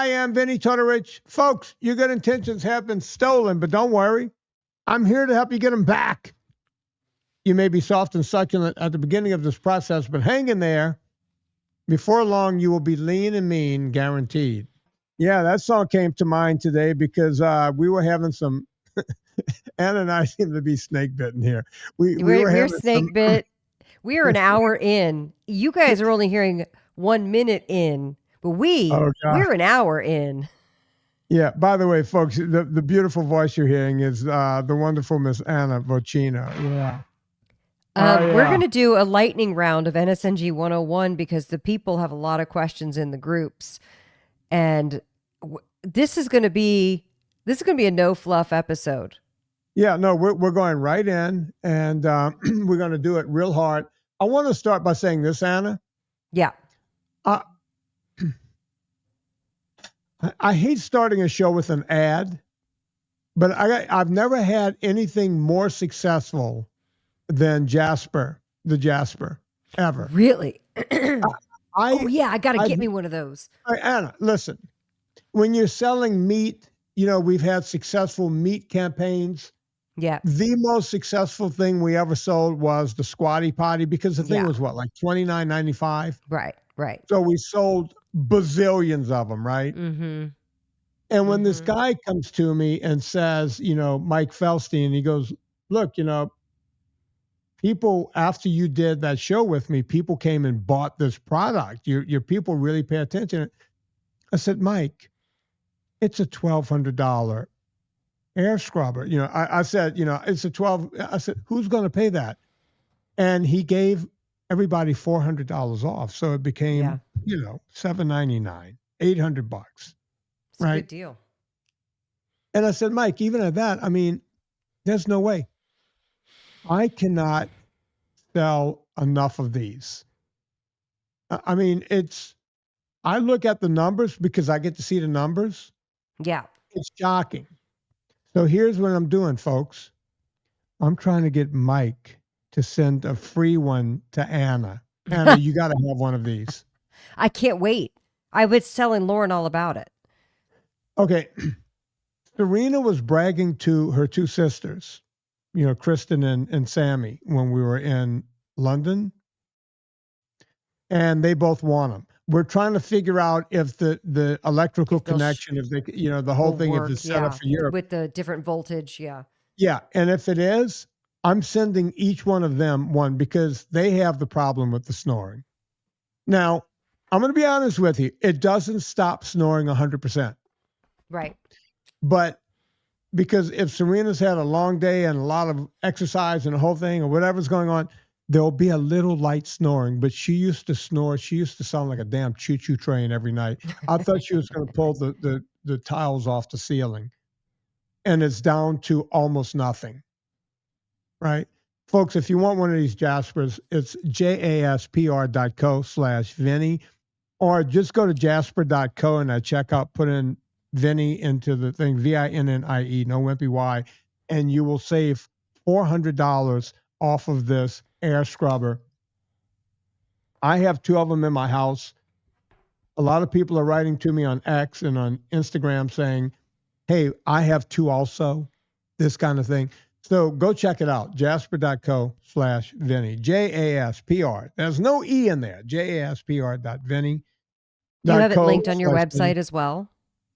I am Vinnie Tortorich. Folks, your good intentions have been stolen, but don't worry. I'm here to help you get them back. You may be soft and succulent at the beginning of this process, but hang in there. Before long, you will be lean and mean, guaranteed. Yeah, that song came to mind today because we were having some, Anna and I seem to be snake bitten here. We're snake bit. We are an hour in. You guys are only hearing 1 minute in, but we're an hour in. Yeah, by the way, folks, the beautiful voice you're hearing is the wonderful Miss Anna Vocino. Yeah. We're going to do a lightning round of NSNG 101 because the people have a lot of questions in the groups. And this is going to be a no fluff episode. Yeah, no, we're going right in, and we're going to do it real hard. I want to start by saying this, Anna. Yeah. I hate starting a show with an ad, but I've never had anything more successful than Jaspr, the Jaspr, ever. Really? I got to get me one of those. Anna, listen, when you're selling meat, we've had successful meat campaigns. Yeah. The most successful thing we ever sold was the Squatty Potty because the thing was like $29.95? Right. So we sold bazillions of them, right? Mm-hmm. And when this guy comes to me and says, Mike Felstein, he goes, look, people, after you did that show with me, people came and bought this product. Your people really pay attention. I said, Mike, it's a $1,200 air scrubber. I said, it's I said, who's going to pay that? And he gave everybody $400 off. So it became, $799, $800. It's right? a good deal. And I said, Mike, even at that, there's no way. I cannot sell enough of these. I look at the numbers because I get to see the numbers. Yeah. It's shocking. So here's what I'm doing, folks. I'm trying to get Mike to send a free one to Anna. Anna, you got to have one of these. I can't wait. I was telling Lauren all about it. Okay. Serena was bragging to her two sisters, Kristen and Sammy, when we were in London. And they both want them. We're trying to figure out if the electrical connection, if they, the whole thing, if it's set up for Europe. With the different voltage, yeah. Yeah, and if it is, I'm sending each one of them one because they have the problem with the snoring. Now, I'm going to be honest with you. It doesn't stop snoring 100%. Right. But because if Serena's had a long day and a lot of exercise and the whole thing or whatever's going on, there'll be a little light snoring, but she used to snore. She used to sound like a damn choo-choo train every night. I thought she was going to pull the tiles off the ceiling. And it's down to almost nothing. Right? Folks, if you want one of these Jaspers, it's jaspr.co/Vinnie, or just go to jaspr.co and at checkout, put in Vinnie into the thing, VINNIE, no wimpy Y, and you will save $400 off of this air scrubber. I have two of them in my house. A lot of people are writing to me on X and on Instagram saying, hey, I have two also, this kind of thing. So go check it out, jaspr.co/Vinnie, JASPR. There's no E in there, JASPR.Vinnie. You have it linked on your website as well?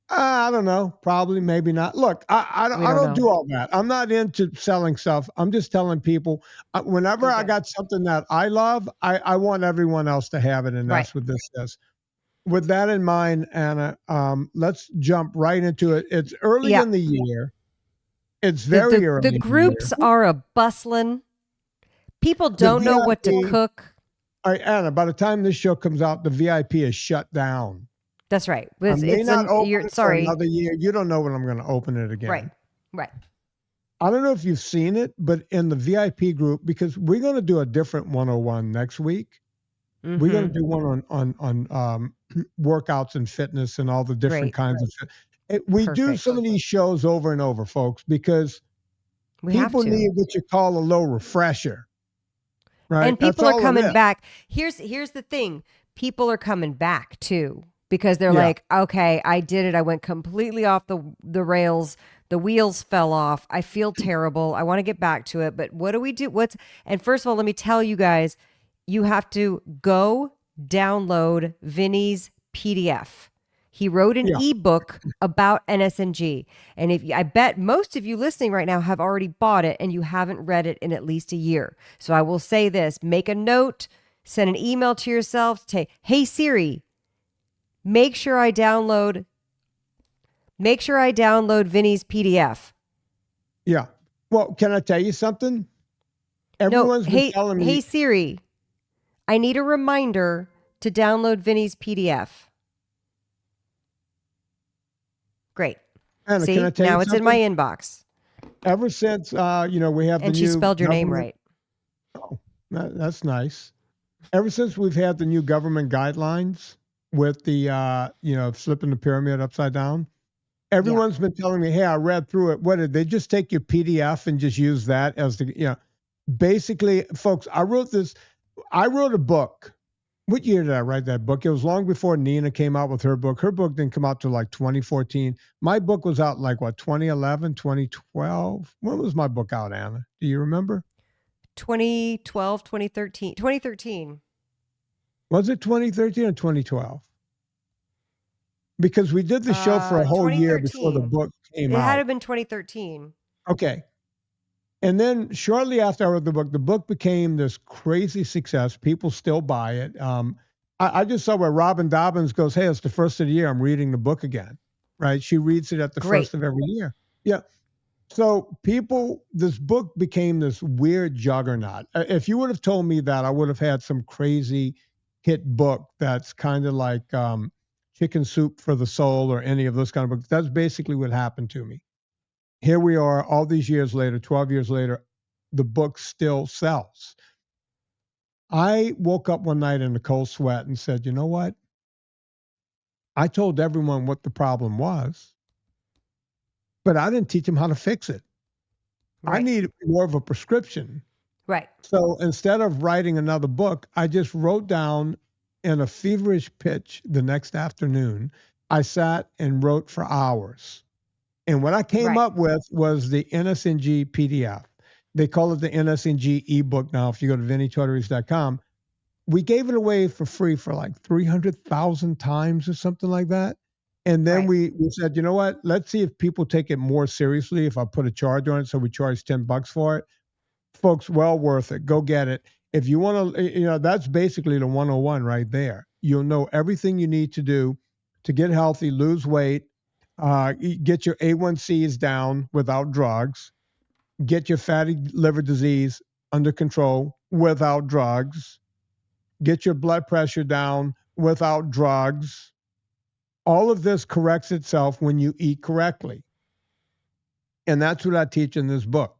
I don't know. Probably, maybe not. Look, I don't do all that. I'm not into selling stuff. I'm just telling people whenever I got something that I love, I want everyone else to have it. And that's what this is. With that in mind, Anna, let's jump right into it. It's early in the year. It's very early. The groups are a bustling. People don't know what to cook. All right, Anna, by the time this show comes out, the VIP is shut down. That's right. Sorry. Another year. You don't know when I'm going to open it again. Right. I don't know if you've seen it, but in the VIP group, because we're going to do a different 101 next week. Mm-hmm. We're going to do one on workouts and fitness and all the different kinds of. We do some of these shows over and over, folks, because people need what you call a little refresher. Right. And people are coming back. Here's the thing. People are coming back too. because they're like, okay, I did it. I went completely off the rails. The wheels fell off. I feel terrible. I want to get back to it. But what do we do? And first of all, let me tell you guys, you have to go download Vinnie's PDF. He wrote an ebook about NSNG. And I bet most of you listening right now have already bought it and you haven't read it in at least a year. So I will say this, make a note, send an email to yourself, say, hey Siri, make sure I download Vinnie's PDF. Yeah. Well, can I tell you something? Everyone's been telling me. Hey Siri, I need a reminder to download Vinnie's PDF. Great. Anna, see, can I tell now you it's something? in my inbox. Ever since, we have the new. And she spelled your name right. Oh, that's nice. Ever since we've had the new government guidelines with the, flipping the pyramid upside down, everyone's been telling me, hey, I read through it. What did they just take your PDF and just use that as the, basically, folks, I wrote a book. What year did I write that book? It was long before Nina came out with her book. Her book didn't come out till like 2014. My book was out like 2011, 2012. When was my book out, Anna? Do you remember? 2012, 2013. 2013. Was it 2013 or 2012? Because we did the show for a whole year before the book came out. It had to have been 2013. Okay. And then shortly after I wrote the book became this crazy success. People still buy it. I just saw where Robin Dobbins goes, hey, it's the first of the year. I'm reading the book again, right? She reads it at the first of every year. Yeah. So this book became this weird juggernaut. If you would have told me that, I would have had some crazy hit book that's kind of like Chicken Soup for the Soul or any of those kind of books. That's basically what happened to me. Here we are all these years later, 12 years later, the book still sells. I woke up one night in a cold sweat and said, you know what? I told everyone what the problem was, but I didn't teach them how to fix it. Right. I need more of a prescription. Right. So instead of writing another book, I just wrote down in a feverish pitch the next afternoon. I sat and wrote for hours. And what I came up with was the NSNG PDF. They call it the NSNG ebook now. If you go to VinnieTortorich.com, we gave it away for free for like 300,000 times or something like that. And then we said, you know what? Let's see if people take it more seriously. If I put a charge on it, so we charge $10 for it. Folks, well worth it. Go get it. If you want to, that's basically the 101 right there. You'll know everything you need to do to get healthy, lose weight, get your A1Cs down without drugs, get your fatty liver disease under control without drugs, get your blood pressure down without drugs. All of this corrects itself when you eat correctly. And that's what I teach in this book.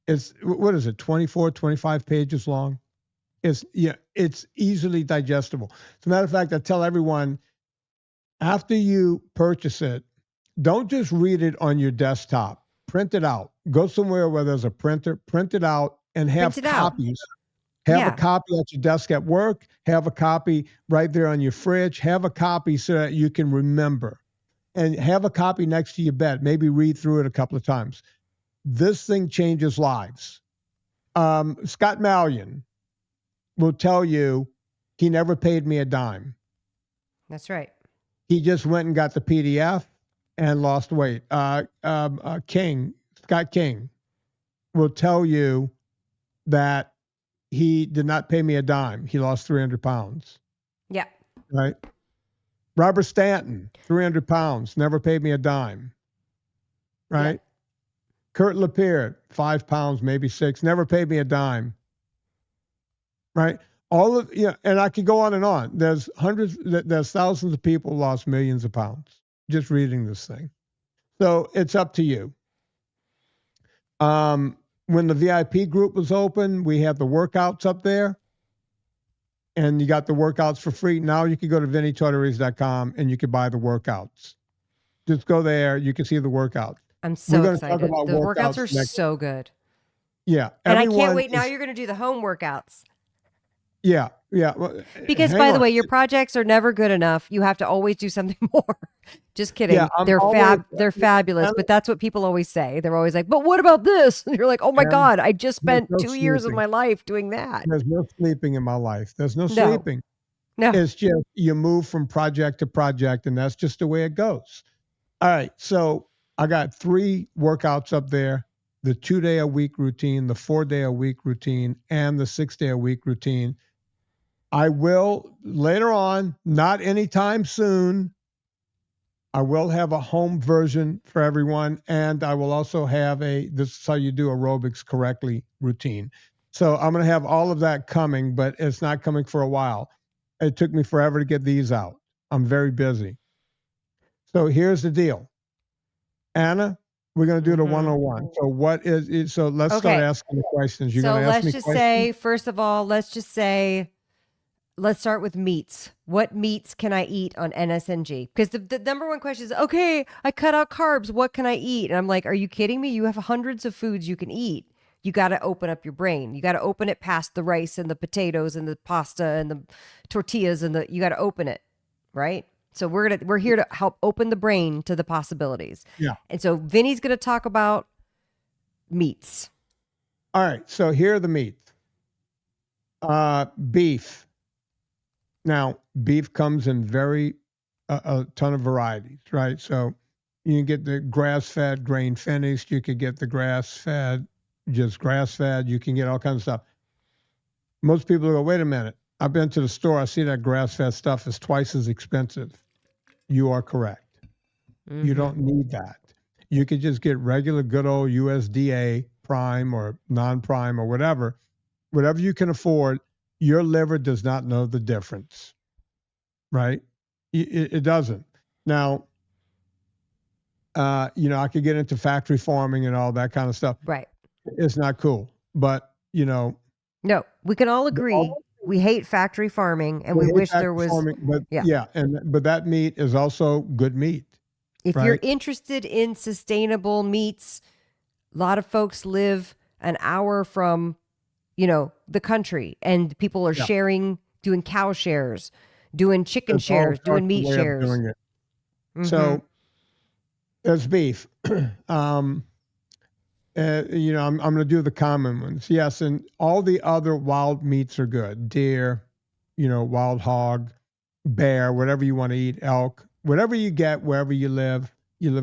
It's, 24, 25 pages long? It's easily digestible. As a matter of fact, I tell everyone, after you purchase it, don't just read it on your desktop. Print it out. Go somewhere where there's a printer, print it out, and have copies. Have a copy at your desk at work. Have a copy right there on your fridge. Have a copy so that you can remember. And have a copy next to your bed. Maybe read through it a couple of times. This thing changes lives. Scott Mallion will tell you he never paid me a dime. That's right. He just went and got the PDF and lost weight. Scott King will tell you that he did not pay me a dime. He lost 300 pounds. Yeah. Right. Robert Stanton, 300 pounds, never paid me a dime. Right. Yeah. Kurt Lapierre, 5 pounds, maybe 6, never paid me a dime. Right. And I could go on and on. There's thousands of people lost millions of pounds just reading this thing. So it's up to you. When the VIP group was open, we had the workouts up there. And you got the workouts for free. Now you can go to VinnieTortorich.com and you can buy the workouts. Just go there. You can see the workouts. I'm so excited. The workouts are so good. Yeah. And I can't wait. Now you're going to do the home workouts. Yeah. Yeah. Well, Because by the way, your projects are never good enough. You have to always do something more. Just kidding. Yeah, They're fabulous, but that's what people always say. They're always like, "But what about this?" And you're like, "Oh my God, I just spent 2 years of my life doing that." There's no sleeping in my life. There's no No. sleeping. No. It's just you move from project to project, and that's just the way it goes. All right. So I got 3 workouts up there: the 2-day-a-week routine, the 4-day-a-week routine, and the 6-day-a-week routine. I will later on, not anytime soon, I will have a home version for everyone, and I will also have this is how you do aerobics correctly routine. So I'm going to have all of that coming, but it's not coming for a while. It took me forever to get these out. I'm very busy. So here's the deal. Anna, we're going to do the 101. So let's start asking the questions. You're going to ask me questions? First of all, let's start with meats. What meats can I eat on NSNG? Because the number one question is, okay, I cut out carbs. What can I eat? And I'm like, are you kidding me? You have hundreds of foods you can eat. You got to open up your brain. You got to open it past the rice and the potatoes and the pasta and the tortillas you got to open it, right? So we're here to help open the brain to the possibilities. Yeah. And so Vinny's going to talk about meats. All right. So here are the meats. Beef. Now, beef comes in a ton of varieties, right? So you can get the grass-fed, grain-finished. You could get the grass-fed, just grass-fed. You can get all kinds of stuff. Most people go, wait a minute. I've been to the store. I see that grass-fed stuff is twice as expensive. You are correct. Mm-hmm. You don't need that. You could just get regular good old USDA prime or non-prime or whatever you can afford. Your liver does not know the difference, right? It doesn't. Now, I could get into factory farming and all that kind of stuff. Right. It's not cool, but No, we can all agree we hate factory farming, and we wish there was. Farming, but that meat is also good meat. If you're interested in sustainable meats, a lot of folks live an hour from the country, and people are sharing, doing cow shares, doing chicken shares, doing meat shares. Mm-hmm. So there's beef. I'm going to do the common ones. Yes. And all the other wild meats are good. Deer, wild hog, bear, whatever you want to eat, elk, whatever you get, wherever you live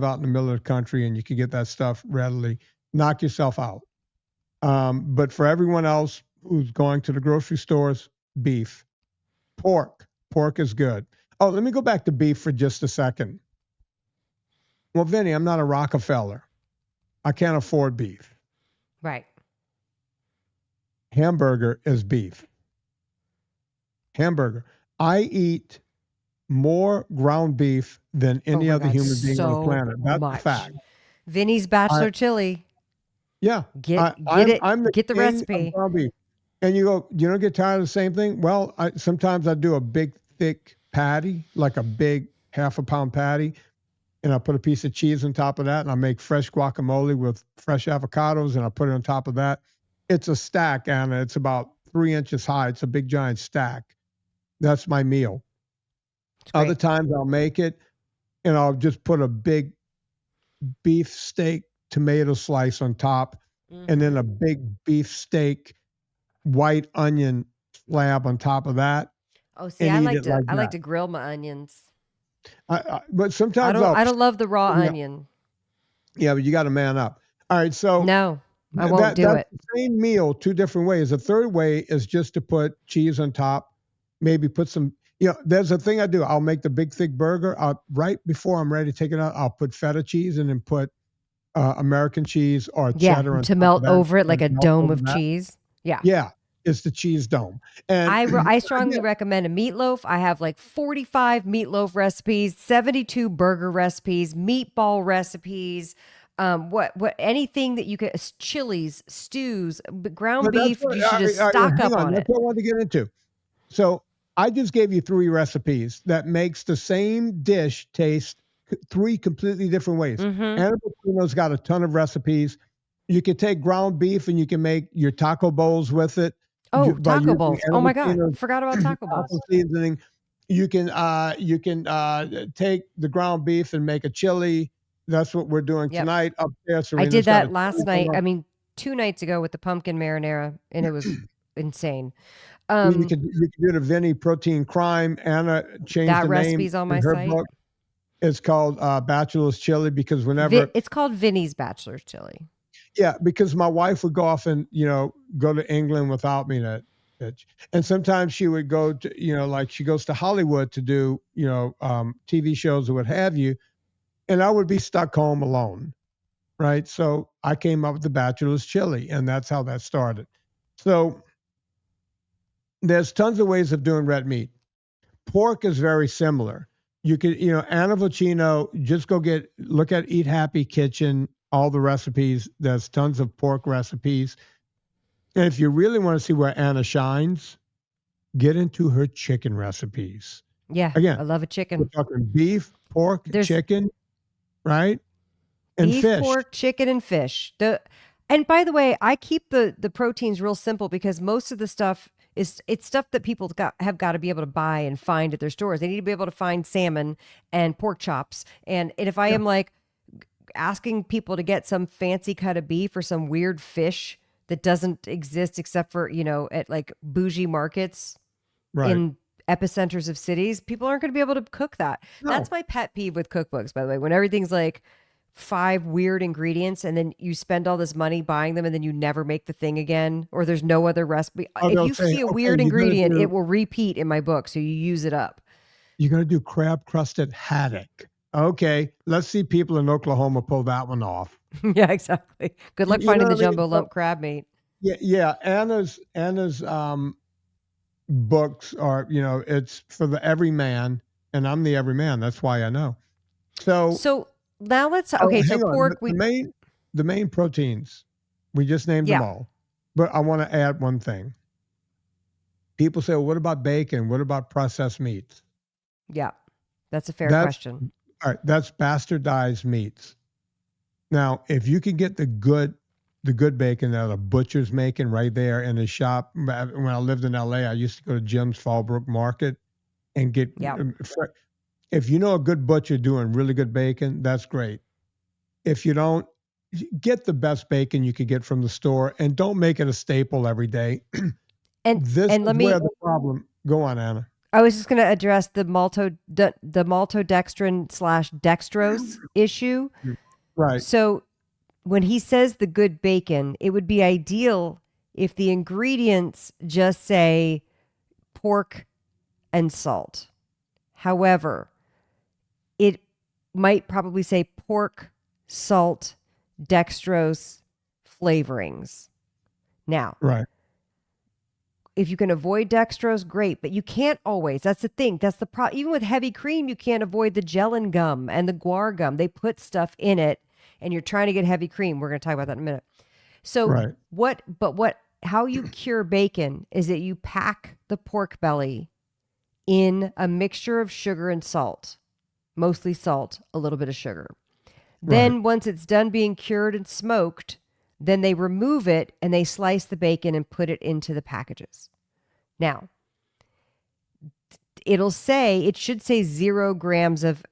out in the middle of the country and you can get that stuff readily. Knock yourself out. But for everyone else who's going to the grocery stores, beef. Pork is good. Oh, let me go back to beef for just a second. Well, Vinny, I'm not a Rockefeller. I can't afford beef. Right. Hamburger is beef. Hamburger. I eat more ground beef than any other human being on the planet. That's a fact. Vinny's Bachelor Chili. Yeah. Get the recipe. And you go, you don't get tired of the same thing? Well, sometimes I do a big, thick patty, like a big 1/2 pound patty, and I put a piece of cheese on top of that, and I make fresh guacamole with fresh avocados, and I put it on top of that. It's a stack, Anna. It's about 3 inches high. It's a big, giant stack. That's my meal. Other times I'll make it, and I'll just put a big beef steak tomato slice on top, and then a big beef steak white onion slab on top of that. Oh, see, I like to grill my onions. But sometimes I don't love the raw onion. Yeah, but you got to man up. All right, so no, I won't do it. The same meal, 2 different ways. The third way is just to put cheese on top. Maybe put some. There's a thing I do. I'll make the big thick burger. Right before I'm ready to take it out, I'll put feta cheese and then put American cheese or cheddar to melt over it like a dome of cheese. Yeah, it's the cheese dome. And I strongly recommend a meatloaf. I have like 45 meatloaf recipes, 72 burger recipes, meatball recipes. Anything that you can, chilies, stews, ground beef. You should just stock up on it. That's what I want to get into. So I just gave you 3 recipes that makes the same dish taste 3 completely different ways. Anna Vocino's got a ton of recipes. You can take ground beef and you can make your taco bowls with it. Oh, by taco using bowls. Oh my God. Vocino Forgot about taco taco bowls. seasoning. You can take the ground beef and make a chili. That's what we're doing Yep. tonight upstairs. I did Serena's got a that last chili night. going I on. mean, 2 nights ago with the pumpkin marinara, and it was insane. You can do the Vinnie Protein Crime. Anna changed That the name recipe's on in my her site. book. It's called Bachelor's Chili because whenever It's called Vinnie's Bachelor's Chili. yeah, because my wife would go off and go to England without me, and sometimes she would go to like she goes to Hollywood to do TV shows or what have you, and I would be stuck home alone, right? So I came up with the Bachelor's Chili, and that's how that started. So there's tons of ways of doing red meat. Pork is very similar. You could, Anna Vocino, just look at Eat Happy Kitchen, all the recipes. There's tons of pork recipes. And if you really want to see where Anna shines, get into her chicken recipes. Yeah. Again, I love a chicken. we're talking beef, pork, chicken, right? And beef, fish. pork, chicken, and fish. And by the way, I keep the proteins real simple because most of the stuff it's stuff that people have got to be able to buy and find at their stores. They need to be able to find salmon and pork chops. And if I am like asking people to get some fancy cut of beef or some weird fish that doesn't exist except for, at like bougie markets in epicenters of cities, people aren't going to be able to cook that. No. That's my pet peeve with cookbooks, by the way, when everything's like 5 weird ingredients and then you spend all this money buying them and then you never make the thing again, or there's no other recipe. If you see a weird ingredient, it will repeat in my book. So you use it up. You're going to do crab crusted haddock. Okay. Let's see people in Oklahoma pull that one off. Yeah, exactly. Good luck finding the jumbo lump crab meat. Yeah. Anna's books are, it's for the everyman, and I'm the everyman. That's why I know. So now let's so pork. The main proteins, we just named them all, but I want to add one thing. People say, well, what about bacon? What about processed meats? Yeah, that's a fair question. All right, that's bastardized meats. Now, if you can get the good bacon that a butcher's making right there in his shop. When I lived in LA, I used to go to Jim's Fallbrook Market and get. If you know a good butcher doing really good bacon, that's great. If you don't, get the best bacon you could get from the store, and don't make it a staple every day. Where the problem. Go on, Anna. I was just going to address the maltodextrin/dextrose issue. Right. So when he says the good bacon, it would be ideal if the ingredients just say pork and salt. However, it might probably say pork, salt, dextrose, flavorings. Now, if you can avoid dextrose, great, but you can't always. That's the thing. That's the problem. Even with heavy cream, you can't avoid the gellan gum and the guar gum. They put stuff in it, and you're trying to get heavy cream. We're going to talk about that in a minute. So how you cure bacon is that you pack the pork belly in a mixture of sugar and salt, mostly salt, a little bit of sugar. Then once it's done being cured and smoked, then they remove it and they slice the bacon and put it into the packages. Now, it should say 0 grams of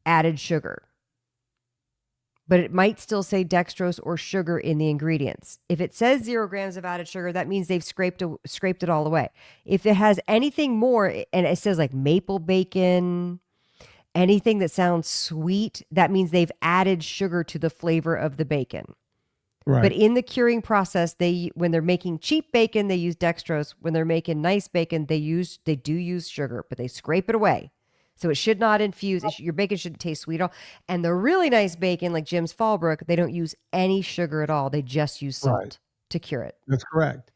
added sugar, but it might still say dextrose or sugar in the ingredients. If it says 0 grams of added sugar, that means they've scraped it all away. If it has anything more, and it says like maple bacon, anything that sounds sweet, that means they've added sugar to the flavor of the bacon. But in the curing process, when they're making cheap bacon, they use dextrose. When they're making nice bacon, they do use sugar, but they scrape it away. So it should not infuse. Your bacon shouldn't taste sweet at all. And the really nice bacon, like Jim's Fallbrook, they don't use any sugar at all. They just use salt to cure it. That's correct.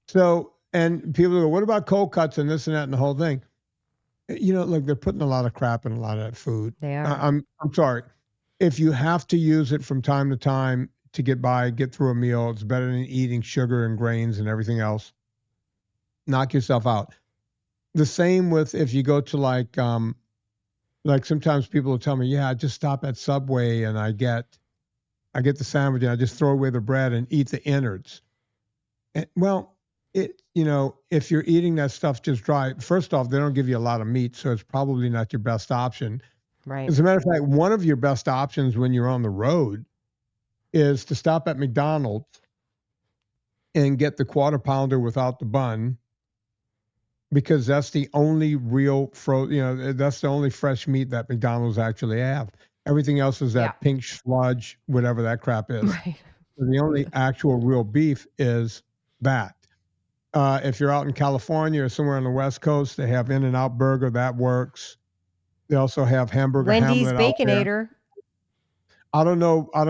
So, and people go, what about cold cuts and this and that and the whole thing? Look, they're putting a lot of crap in a lot of that food. They are. I'm sorry. If you have to use it from time to time to get through a meal, it's better than eating sugar and grains and everything else. Knock yourself out. The same with if you go to like sometimes people will tell me, yeah, I just stop at Subway and I get the sandwich and I just throw away the bread and eat the innards. And, well, if you're eating that stuff just dry, first off, they don't give you a lot of meat, so it's probably not your best option. Right. As a matter of fact, one of your best options when you're on the road is to stop at McDonald's and get the quarter pounder without the bun, because that's the only real that's the only fresh meat that McDonald's actually have. Everything else is that pink sludge, whatever that crap is. Right. So the only actual real beef is that. If you're out in California or somewhere on the West Coast, they have In-N-Out Burger. That works. They also have Hamburger Wendy's Hamlet out there. Baconator. I don't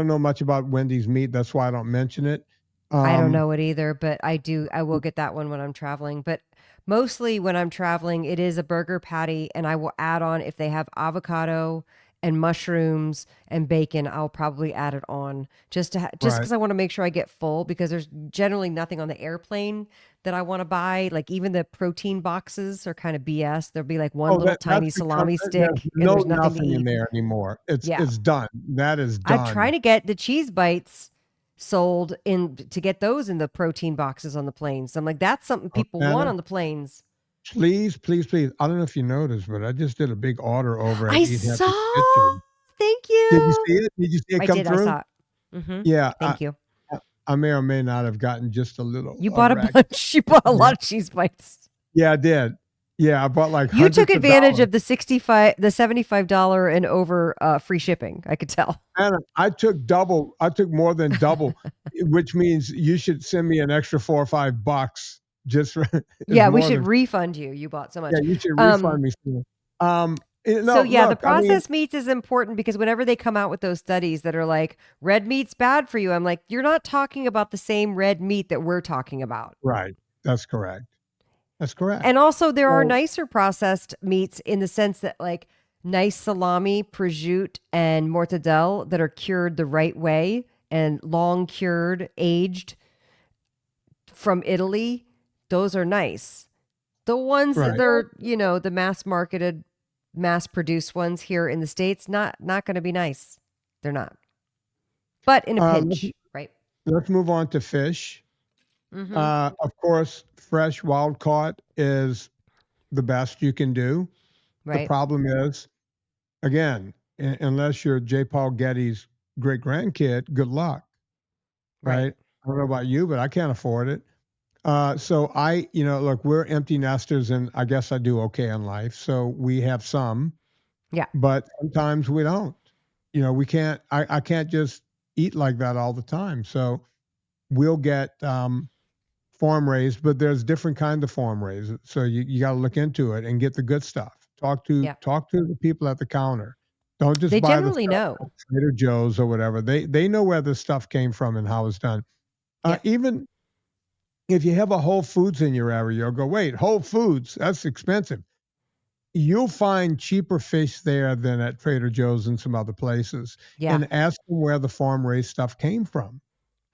know much about Wendy's meat. That's why I don't mention it. I don't know it either, but I will get that one when I'm traveling. But mostly when I'm traveling, it is a burger patty, and I will add on, if they have avocado and mushrooms and bacon, I'll probably add it on just because I want to make sure I get full, because there's generally nothing on the airplane that I want to buy. Like even the protein boxes are kind of BS. There'll be like one little tiny salami stick, and there's nothing in there anymore. It's done. That is done. I'm trying to get the cheese bites sold to get those in the protein boxes on the planes. I'm like, that's something people want on the planes. Please. I don't know if you noticed, but I just did a big order over at I saw. Thank you. Did you see it? Did you see it come through? I saw it. Mm-hmm. Yeah. Thank you. I may or may not have gotten just a little. You bought a bunch. You bought a lot of cheese bites. Yeah, I did. Yeah, I bought like. You took advantage of the $75 and over free shipping. I could tell. And I took double. I took more than double, which means you should send me an extra $4 or $5 just for. Yeah, we should refund you. You bought so much. Yeah, you should refund me. The processed meats is important, because whenever they come out with those studies that are like red meat's bad for you, I'm like, you're not talking about the same red meat that we're talking about. Right. That's correct. And also there are nicer processed meats, in the sense that like nice salami, prosciutto, and mortadella that are cured the right way and long cured, aged from Italy. Those are nice. The ones that are, the mass produced ones here in the States, not going to be nice. They're not. But in a pinch, right? Let's move on to fish. Mm-hmm. Of course, fresh wild caught is the best you can do. Right. The problem is, again, unless you're J. Paul Getty's great grandkid, good luck. Right. I don't know about you, but I can't afford it. So look, we're empty nesters, and I guess I do okay in life. So we have some. Yeah. But sometimes we don't. We can't. I can't just eat like that all the time. So we'll get farm raised, but there's different kind of farm raised. So you got to look into it and get the good stuff. Talk to the people at the counter. Don't just buy generally know. Trader Joe's or whatever. They know where the stuff came from and how it's done. Even if you have a Whole Foods in your area, you'll go, wait, Whole Foods, that's expensive. You'll find cheaper fish there than at Trader Joe's and some other places. Yeah. And ask them where the farm raised stuff came from.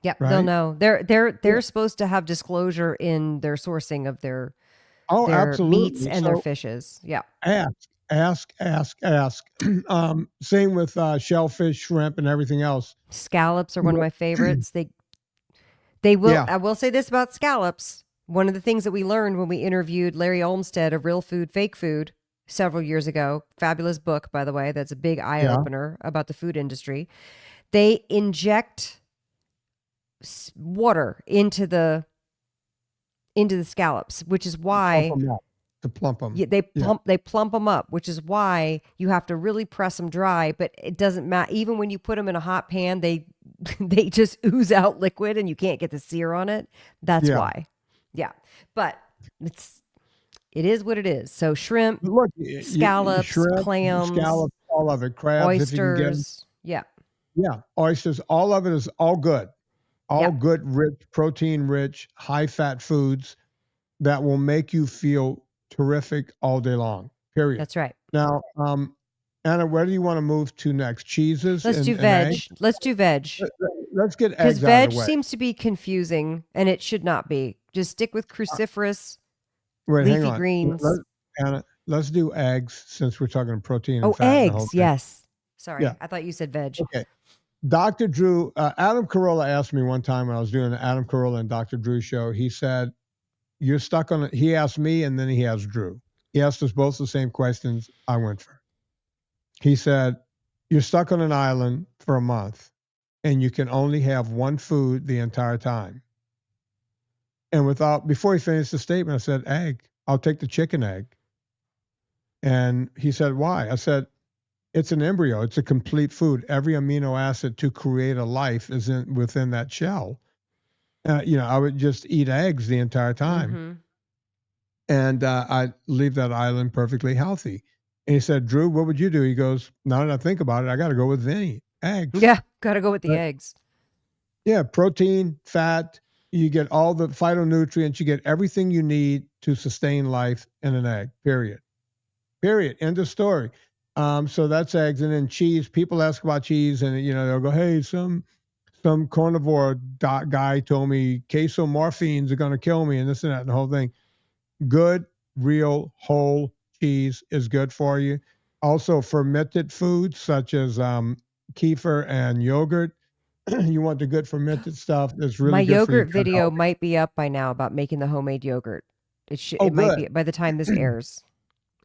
Yeah, right? They'll know. They're supposed to have disclosure in their sourcing of their meats and their fishes. Yeah. Ask. Same with shellfish, shrimp, and everything else. Scallops are one of my favorites. They will. Yeah. I will say this about scallops. One of the things that we learned when we interviewed Larry Olmsted of Real Food, Fake Food several years ago, fabulous book, by the way, that's a big eye opener about the food industry. They inject water into the scallops, which is why to plump them. Yeah, they plump them up, which is why you have to really press them dry. But it doesn't matter. Even when you put them in a hot pan, they just ooze out liquid, and you can't get the sear on it. That's why. Yeah, but it is what it is. So shrimp, scallops, clams, all of it, crabs, oysters. Yeah, oysters. All of it is all good. All good, rich, protein-rich, high-fat foods that will make you feel terrific all day long, period. That's right. Now, Anna, where do you want to move to next? Cheeses? Let's do veg. Let's do veg. Let's get eggs because veg seems to be confusing, and it should not be. Just stick with cruciferous leafy greens. Anna, let's do eggs since we're talking protein and fat. Eggs, yes. Sorry, I thought you said veg. Okay. Dr. Drew, Adam Carolla asked me one time when I was doing the Adam Carolla and Dr. Drew show, he said, you're stuck on it. He asked me, and then he asked Drew. He asked us both the same questions. I went for. He said, you're stuck on an island for a month, and you can only have one food the entire time. And before he finished the statement, I said, egg. I'll take the chicken egg. And he said, why? I said, it's an embryo. It's a complete food. Every amino acid to create a life is within that shell. I would just eat eggs the entire time. Mm-hmm. And I'd leave that island perfectly healthy. And he said, Drew, what would you do? He goes, now that I think about it, I got to go with Vinnie. Eggs. Yeah, got to go with the eggs. Yeah, protein, fat. You get all the phytonutrients. You get everything you need to sustain life in an egg, period. End of story. So that's eggs. And then cheese. People ask about cheese, and they'll go, hey, some carnivore guy told me queso morphines are going to kill me and this and that and the whole thing. Good, real, whole cheese is good for you. Also, fermented foods such as kefir and yogurt. You want the good fermented stuff that's really My good yogurt for you. video might be up by now about making the homemade yogurt. It might be by the time this airs.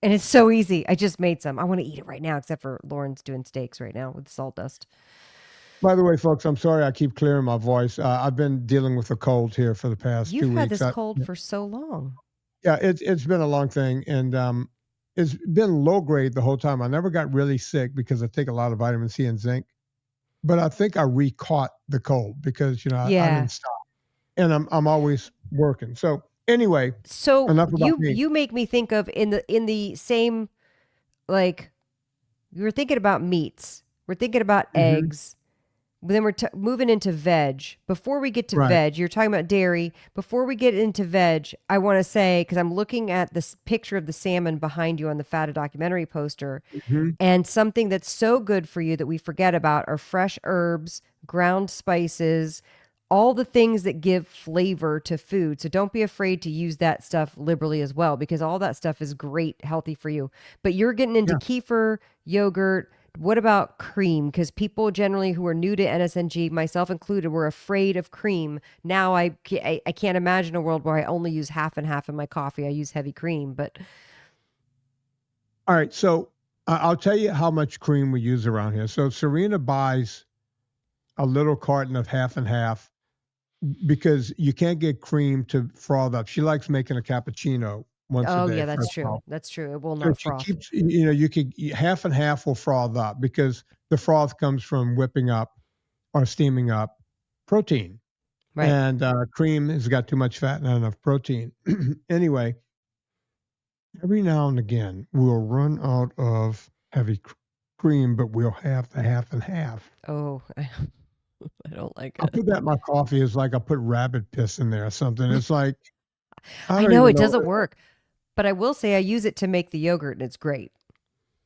And it's so easy. I just made some. I want to eat it right now, except for Lauren's doing steaks right now with salt dust. By the way, folks, I'm sorry I keep clearing my voice. I've been dealing with a cold here for the past 2 weeks. You've had this cold for so long. Yeah, it's been a long thing, and it's been low grade the whole time. I never got really sick because I take a lot of vitamin C and zinc, but I think I re-caught the cold because I didn't stop, and I'm always working. So anyway, enough about me. You make me think of in the same, like, we were thinking about meats, we're thinking about eggs. Then we're moving into veg. Before we get to veg, you're talking about dairy. Before we get into veg, I want to say, because I'm looking at this picture of the salmon behind you on the Fata documentary poster, and something that's so good for you that we forget about are fresh herbs, ground spices, all the things that give flavor to food. So don't be afraid to use that stuff liberally as well, because all that stuff is great, healthy for you. But you're getting into kefir, yogurt. What about cream? Because people generally who are new to NSNG, myself included, were afraid of cream. Now I can't imagine a world where I only use half and half in my coffee. I use heavy cream, but. All right. So I'll tell you how much cream we use around here. So Serena buys a little carton of half and half because you can't get cream to froth up. She likes making a cappuccino once a day. Oh, yeah, that's true. That's true. It will not froth. Keeps, you could half and half will froth up because the froth comes from whipping up or steaming up protein. Right. And cream has got too much fat and not enough protein. Anyway, every now and again, we'll run out of heavy cream, but we'll have the half and half. Oh, I don't like it. I put that in my coffee. It's like I put rabbit piss in there or something. It's like, I know it doesn't work. But I will say I use it to make the yogurt, and it's great.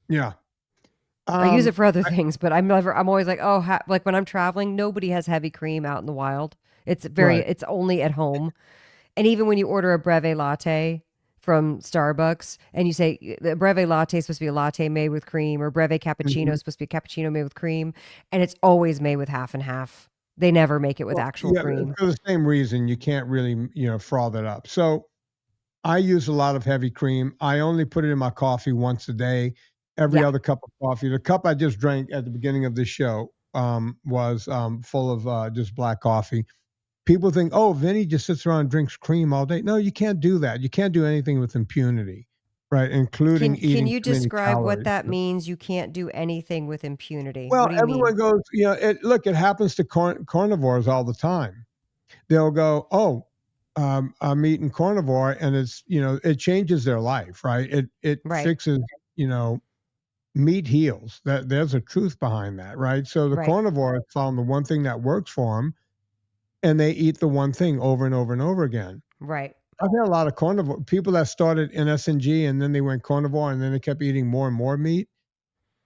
Yeah. I use it for other things, but I'm always like, like when I'm traveling, nobody has heavy cream out in the wild. It's it's only at home. And even when you order a breve latte from Starbucks and you say the breve latte is supposed to be a latte made with cream, or breve cappuccino is supposed to be a cappuccino made with cream, and it's always made with half and half. They never make it with actual cream. For the same reason, you can't really, froth it up. So I use a lot of heavy cream. I only put it in my coffee once a day. Every other cup of coffee. The cup I just drank at the beginning of this show was full of just black coffee. People think, oh, Vinnie just sits around and drinks cream all day. No, you can't do that. You can't do anything with impunity, right? Including eating. Can you describe what that means? You can't do anything with impunity. Well, what do you everyone goes, it happens to carnivores all the time. They'll go, oh, I'm eating carnivore, and it's, it changes their life, right? It fixes, meat heals. There's a truth behind that, right? So the carnivore found the one thing that works for them, and they eat the one thing over and over and over again. Right. I've had a lot of carnivore people that started NSNG, and then they went carnivore, and then they kept eating more and more meat.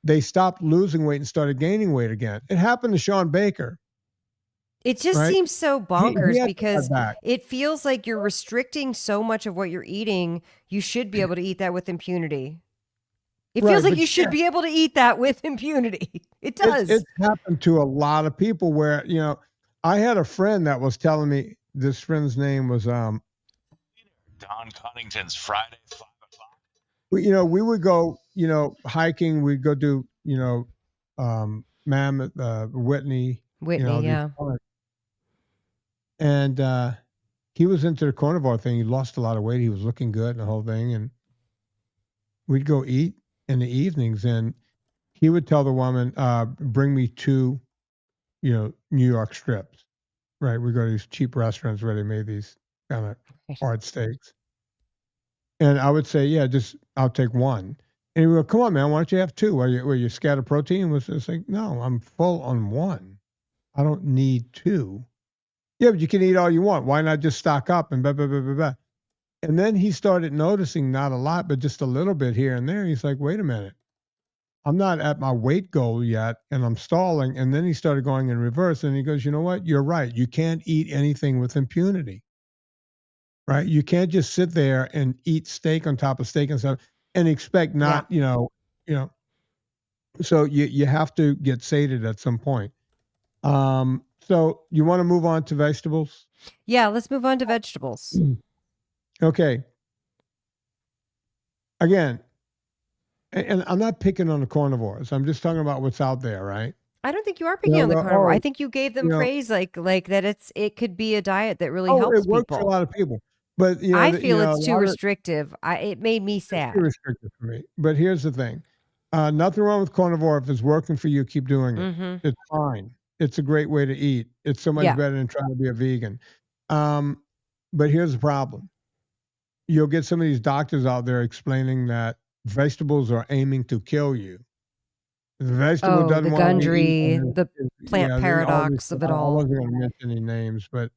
They stopped losing weight and started gaining weight again. It happened to Sean Baker. It just seems so bonkers because it feels like you're restricting so much of what you're eating. You should be able to eat that with impunity. It feels like you should be able to eat that with impunity. It does. It's happened to a lot of people where, I had a friend that was telling me, this friend's name was Don Cunnington's Friday 5 o'clock. We would go, hiking. We'd go do, Mammoth, Whitney. Whitney, yeah. And he was into the carnivore thing. He lost a lot of weight. He was looking good and the whole thing. And we'd go eat in the evenings, and he would tell the woman, bring me 2, New York strips. Right. We go to these cheap restaurants where they made these kind of hard steaks. And I would say, yeah, I'll take 1. And he would go, come on, man, why don't you have 2? Were you scatter protein? Was it's like, no, I'm full on 1. I don't need 2. Yeah, but you can eat all you want. Why not just stock up and blah, blah, blah, blah, blah. And then he started noticing, not a lot, but just a little bit here and there. He's like, wait a minute. I'm not at my weight goal yet, and I'm stalling. And then he started going in reverse, and he goes, you know what? You're right. You can't eat anything with impunity, right? You can't just sit there and eat steak on top of steak and stuff and expect not, So you have to get sated at some point. So you want to move on to vegetables? Yeah, let's move on to vegetables. Okay. Again, and I'm not picking on the carnivores. I'm just talking about what's out there, right? I don't think you are picking on the carnivore. I think you gave them praise, like that. It could be a diet that really helps it works people. for a lot of people, but I feel it's too restrictive. It made me sad. It's too restrictive for me. But here's the thing: nothing wrong with carnivore. If it's working for you, keep doing it. Mm-hmm. It's fine. It's a great way to eat. It's so much better than trying to be a vegan. But here's the problem: you'll get some of these doctors out there explaining that vegetables are aiming to kill you. The vegetable doesn't the want Gundry, to the plant paradox of it all. I wasn't going to mention any names, but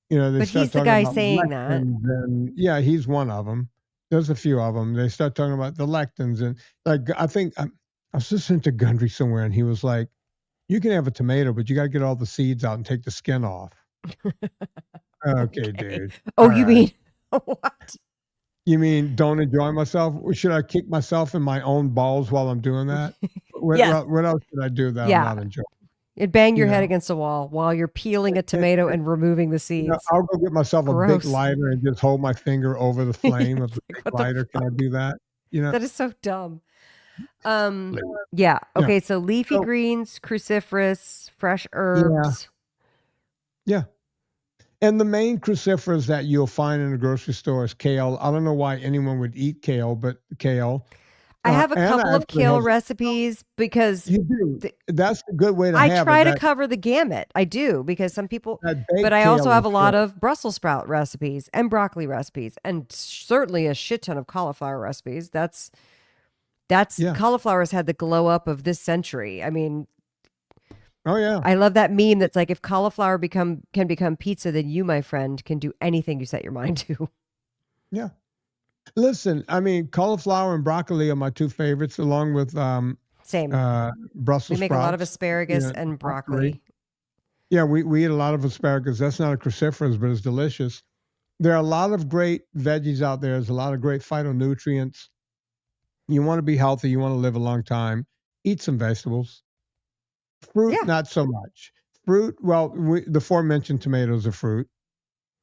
they but start he's the talking guy about saying that. And, yeah, he's one of them. There's a few of them. They start talking about the lectins, and I think I was listening to Gundry somewhere, and he was like, "You can have a tomato, but you got to get all the seeds out and take the skin off." Okay, dude. Oh, you mean what? You mean don't enjoy myself? Should I kick myself in my own balls while I'm doing that? What else should I do that I'm not enjoying? You'd bang your head against the wall while you're peeling a tomato and removing the seeds. I'll go get myself a big lighter and just hold my finger over the flame of the big lighter. Can I do that? That is so dumb. Yeah. Okay. So leafy greens, cruciferous, fresh herbs. Yeah. And the main cruciferous that you'll find in the grocery store is kale. I don't know why anyone would eat kale, but kale. I have a couple of kale recipes because you do. That's a good way to have it. I try to cover the gamut. I do because some people, but I also have a lot of Brussels sprout recipes and broccoli recipes, and certainly a shit ton of cauliflower recipes. That's cauliflower has had the glow up of this century. I mean, oh yeah, I love that meme that's like, if cauliflower can become pizza, then you, my friend, can do anything you set your mind to. Yeah. Listen, I mean, cauliflower and broccoli are my 2 favorites, along with same Brussels sprouts. We make a lot of asparagus and broccoli. Yeah, we eat a lot of asparagus. That's not a cruciferous, but it's delicious. There are a lot of great veggies out there. There's a lot of great phytonutrients. You want to be healthy. You want to live a long time. Eat some vegetables. Fruit, not so much. Fruit, well, the aforementioned tomatoes are fruit.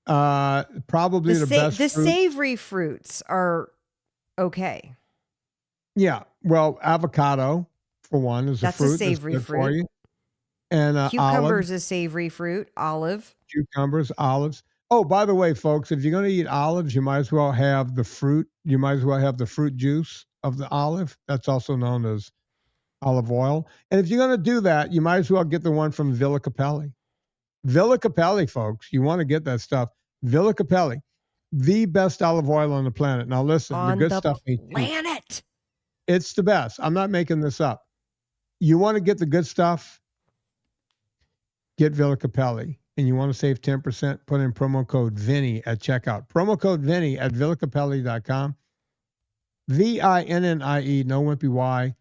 Probably the best. The savory fruits are okay. Yeah, well, avocado for one is a fruit. That's a savory fruit. For you. And cucumbers is savory fruit. Olive. Cucumbers, olives. Oh, by the way, folks, if you're going to eat olives, you might as well have the fruit. You might as well have the fruit juice of the olive. That's also known as olive oil. And if you're going to do that, you might as well get the one from Villa Capelli. Villa Capelli, folks, you want to get that stuff. Villa Capelli, the best olive oil on the planet. Now listen, the good stuff ain't planet. It's the best. I'm not making this up. You want to get the good stuff? Get Villa Capelli. And you want to save 10%, put in promo code Vinnie at checkout. Promo code Vinnie at villacapelli.com. VINNIE, no wimpy Y.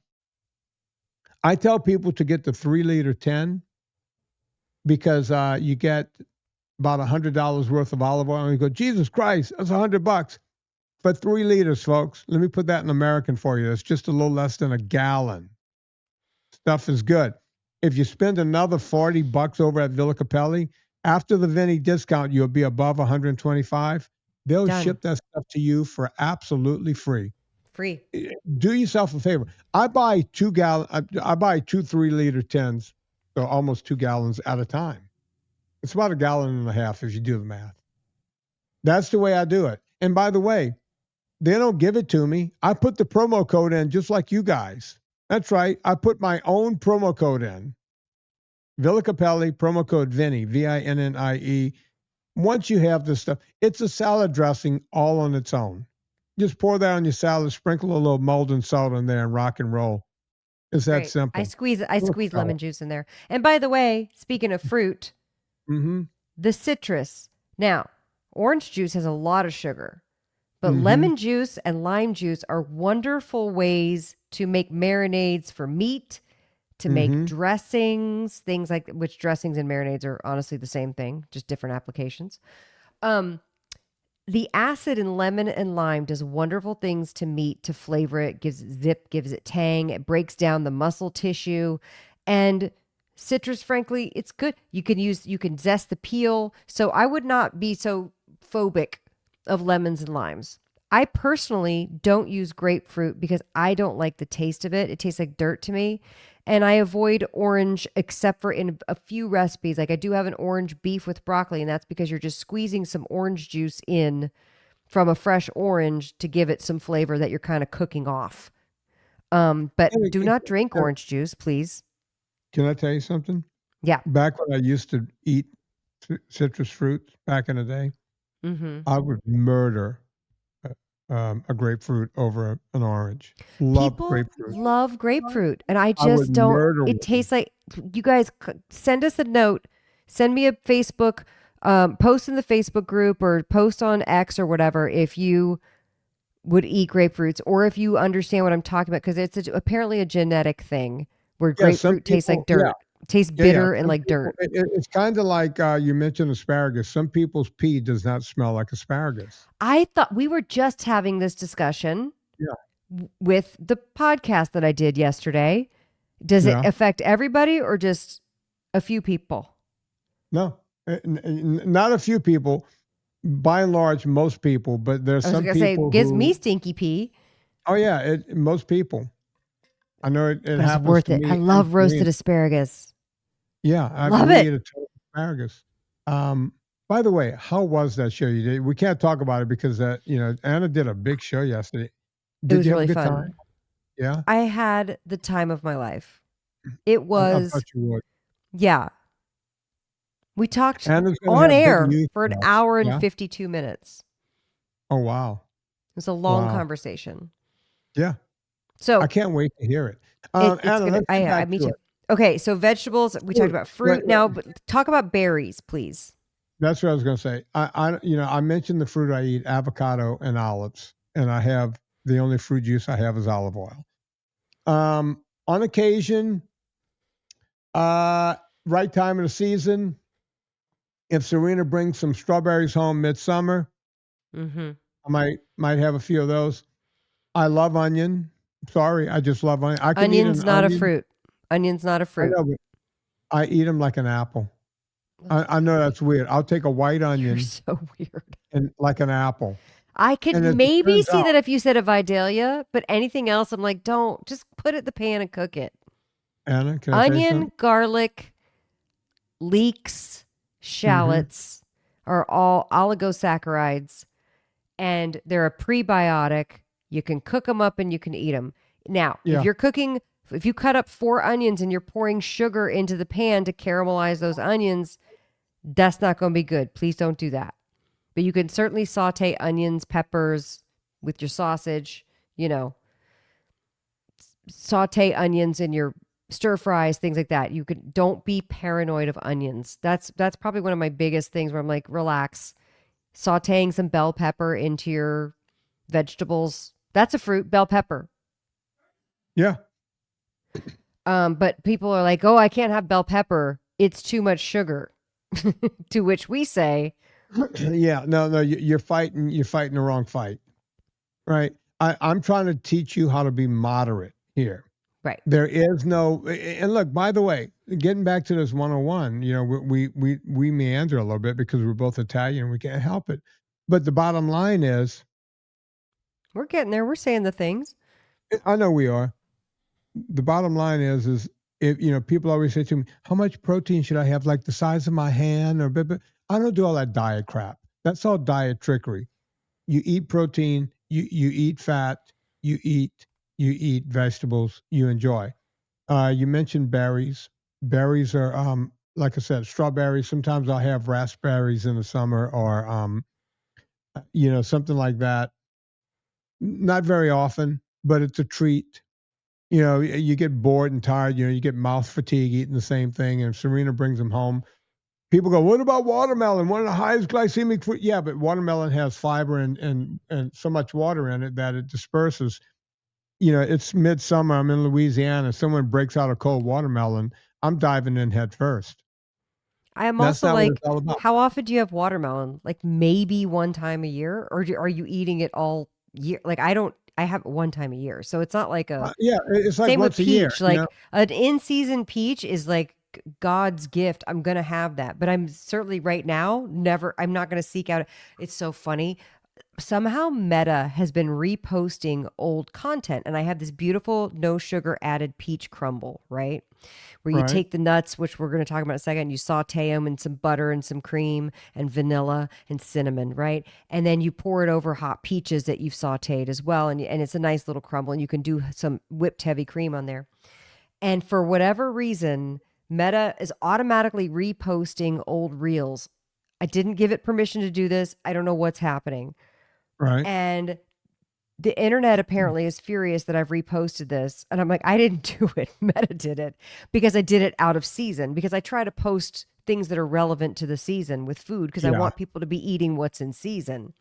I tell people to get the 3-liter 10 because you get about $100 worth of olive oil. And you go, Jesus Christ, that's $100. But 3 liters, folks. Let me put that in American for you. It's just a little less than a gallon. Stuff is good. If you spend another $40 over at Villa Capelli, after the Vinnie discount, you'll be above $125. They'll Done. ship that stuff to you for absolutely free. Free. Do yourself a favor. I buy 3-liter tins, so almost 2 gallons at a time. It's about 1.5 gallons if you do the math. That's the way I do it. And by the way, they don't give it to me. I put the promo code in just like you guys. That's right. I put my own promo code in. Villa Capelli, promo code Vinnie, Vinnie. Once you have this stuff, it's a salad dressing all on its own. Just pour that on your salad, sprinkle a little Molden salt in there, and rock and roll. It's that simple. I squeeze lemon juice in there. And by the way, speaking of fruit, the citrus. Now, orange juice has a lot of sugar, but lemon juice and lime juice are wonderful ways to make marinades for meat, to make dressings, things like, which dressings and marinades are honestly the same thing, just different applications. The acid in lemon and lime does wonderful things to meat, to flavor it, gives it zip, gives it tang. It breaks down the muscle tissue. And citrus, frankly, it's good. You can zest the peel. So I would not be so phobic of lemons and limes. I personally don't use grapefruit because I don't like the taste of it. It tastes like dirt to me. And I avoid orange except for in a few recipes. Like I do have an orange beef with broccoli, and that's because you're just squeezing some orange juice in from a fresh orange to give it some flavor that you're kind of cooking off. But do not drink orange juice, please. Can I tell you something? Yeah. Back when I used to eat citrus fruit back in the day, I would murder a grapefruit over an orange. People love grapefruit, and I just don't. It tastes like, you guys send us a note, send me a Facebook, post in the Facebook group or post on X or whatever if you would eat grapefruits or if you understand what I'm talking about, because it's apparently a genetic thing where grapefruit tastes like dirt. Tastes bitter and like dirt. It's kind of like you mentioned asparagus. Some people's pee does not smell like asparagus. I thought we were just having this discussion with the podcast that I did yesterday. Does it affect everybody or just a few people? No, not a few people. By and large, most people. But there's some people who gives me stinky pee. Oh yeah, most people. I know it happens. It's worth it. I love roasted asparagus. Yeah, I love it. Eat a ton of asparagus. By the way, how was that show you did? We can't talk about it because Anna did a big show yesterday. It was really fun. Time? Yeah, I had the time of my life. It was. I thought you would. Yeah, we talked on air for an hour and 52 minutes. Oh wow! It was a long conversation. Yeah. So I can't wait to hear it. Anna, me too. Okay, so vegetables. We talked about fruit now, but talk about berries, please. That's what I was going to say. I mentioned the fruit I eat: avocado and olives, and the only fruit juice I have is olive oil. On occasion, right time of the season. If Serena brings some strawberries home midsummer, I might have a few of those. I love onion. Sorry, I just love onion. Onion's not a fruit. Onion's not a fruit. I eat them like an apple. I know that's weird. I'll take a white onion. You're so weird. And like an apple. I could maybe see that if you said a Vidalia, but anything else, I'm like, don't. Just put it in the pan and cook it. Anna, can I say something? Onion, garlic, leeks, shallots are all oligosaccharides, and they're a prebiotic. You can cook them up and you can eat them. Now, if you cut up 4 onions and you're pouring sugar into the pan to caramelize those onions, that's not going to be good. Please don't do that. But you can certainly saute onions, peppers with your sausage, saute onions in your stir fries, things like that. Don't be paranoid of onions. That's probably one of my biggest things where I'm like, relax. Sauteing some bell pepper into your vegetables. That's a fruit, bell pepper. Yeah. But people are like, oh, I can't have bell pepper. It's too much sugar. To which we say, yeah, no, you're fighting the wrong fight. Right. I'm trying to teach you how to be moderate here. Right. There is no, and look, by the way, getting back to this 101, we meander a little bit because we're both Italian and we can't help it. But the bottom line is, we're getting there. We're saying the things. I know we are. The bottom line is if people always say to me, how much protein should I have? Like the size of my hand, but I don't do all that diet crap. That's all diet trickery. You eat protein, you eat fat, you eat vegetables, you enjoy. You mentioned berries. Berries are like I said, strawberries. Sometimes I'll have raspberries in the summer, or something like that. Not very often, but it's a treat. You get bored and tired. You get mouth fatigue eating the same thing. And if Serena brings them home, people go, "What about watermelon? One of the highest glycemic fruit." Yeah, but watermelon has fiber and so much water in it that it disperses. It's midsummer. I'm in Louisiana. Someone breaks out a cold watermelon, I'm diving in head first. I am That's also not what like, it's all about. how often do you have watermelon? Like maybe one time a year, or are you eating it all year? Like I have it one time a year, so it's not like a. Yeah, it's like Same with once a year. peach. Like an in-season peach is like God's gift. I'm gonna have that, but I'm certainly right now never. I'm not gonna seek out. It's so funny. Somehow Meta has been reposting old content, and I have this beautiful no sugar added peach crumble, right? Where you Right. take the nuts, which we're going to talk about in a second, you saute them in some butter and some cream and vanilla and cinnamon, right? And then you pour it over hot peaches that you've sauteed as well, and it's a nice little crumble, and you can do some whipped heavy cream on there. And for whatever reason, Meta is automatically reposting old reels. I didn't give it permission to do this. I don't know what's happening. Right. And the internet apparently is furious that I've reposted this. And I'm like, I didn't do it. Meta did it because I did it out of season, because I try to post things that are relevant to the season with food, because I want people to be eating what's in season.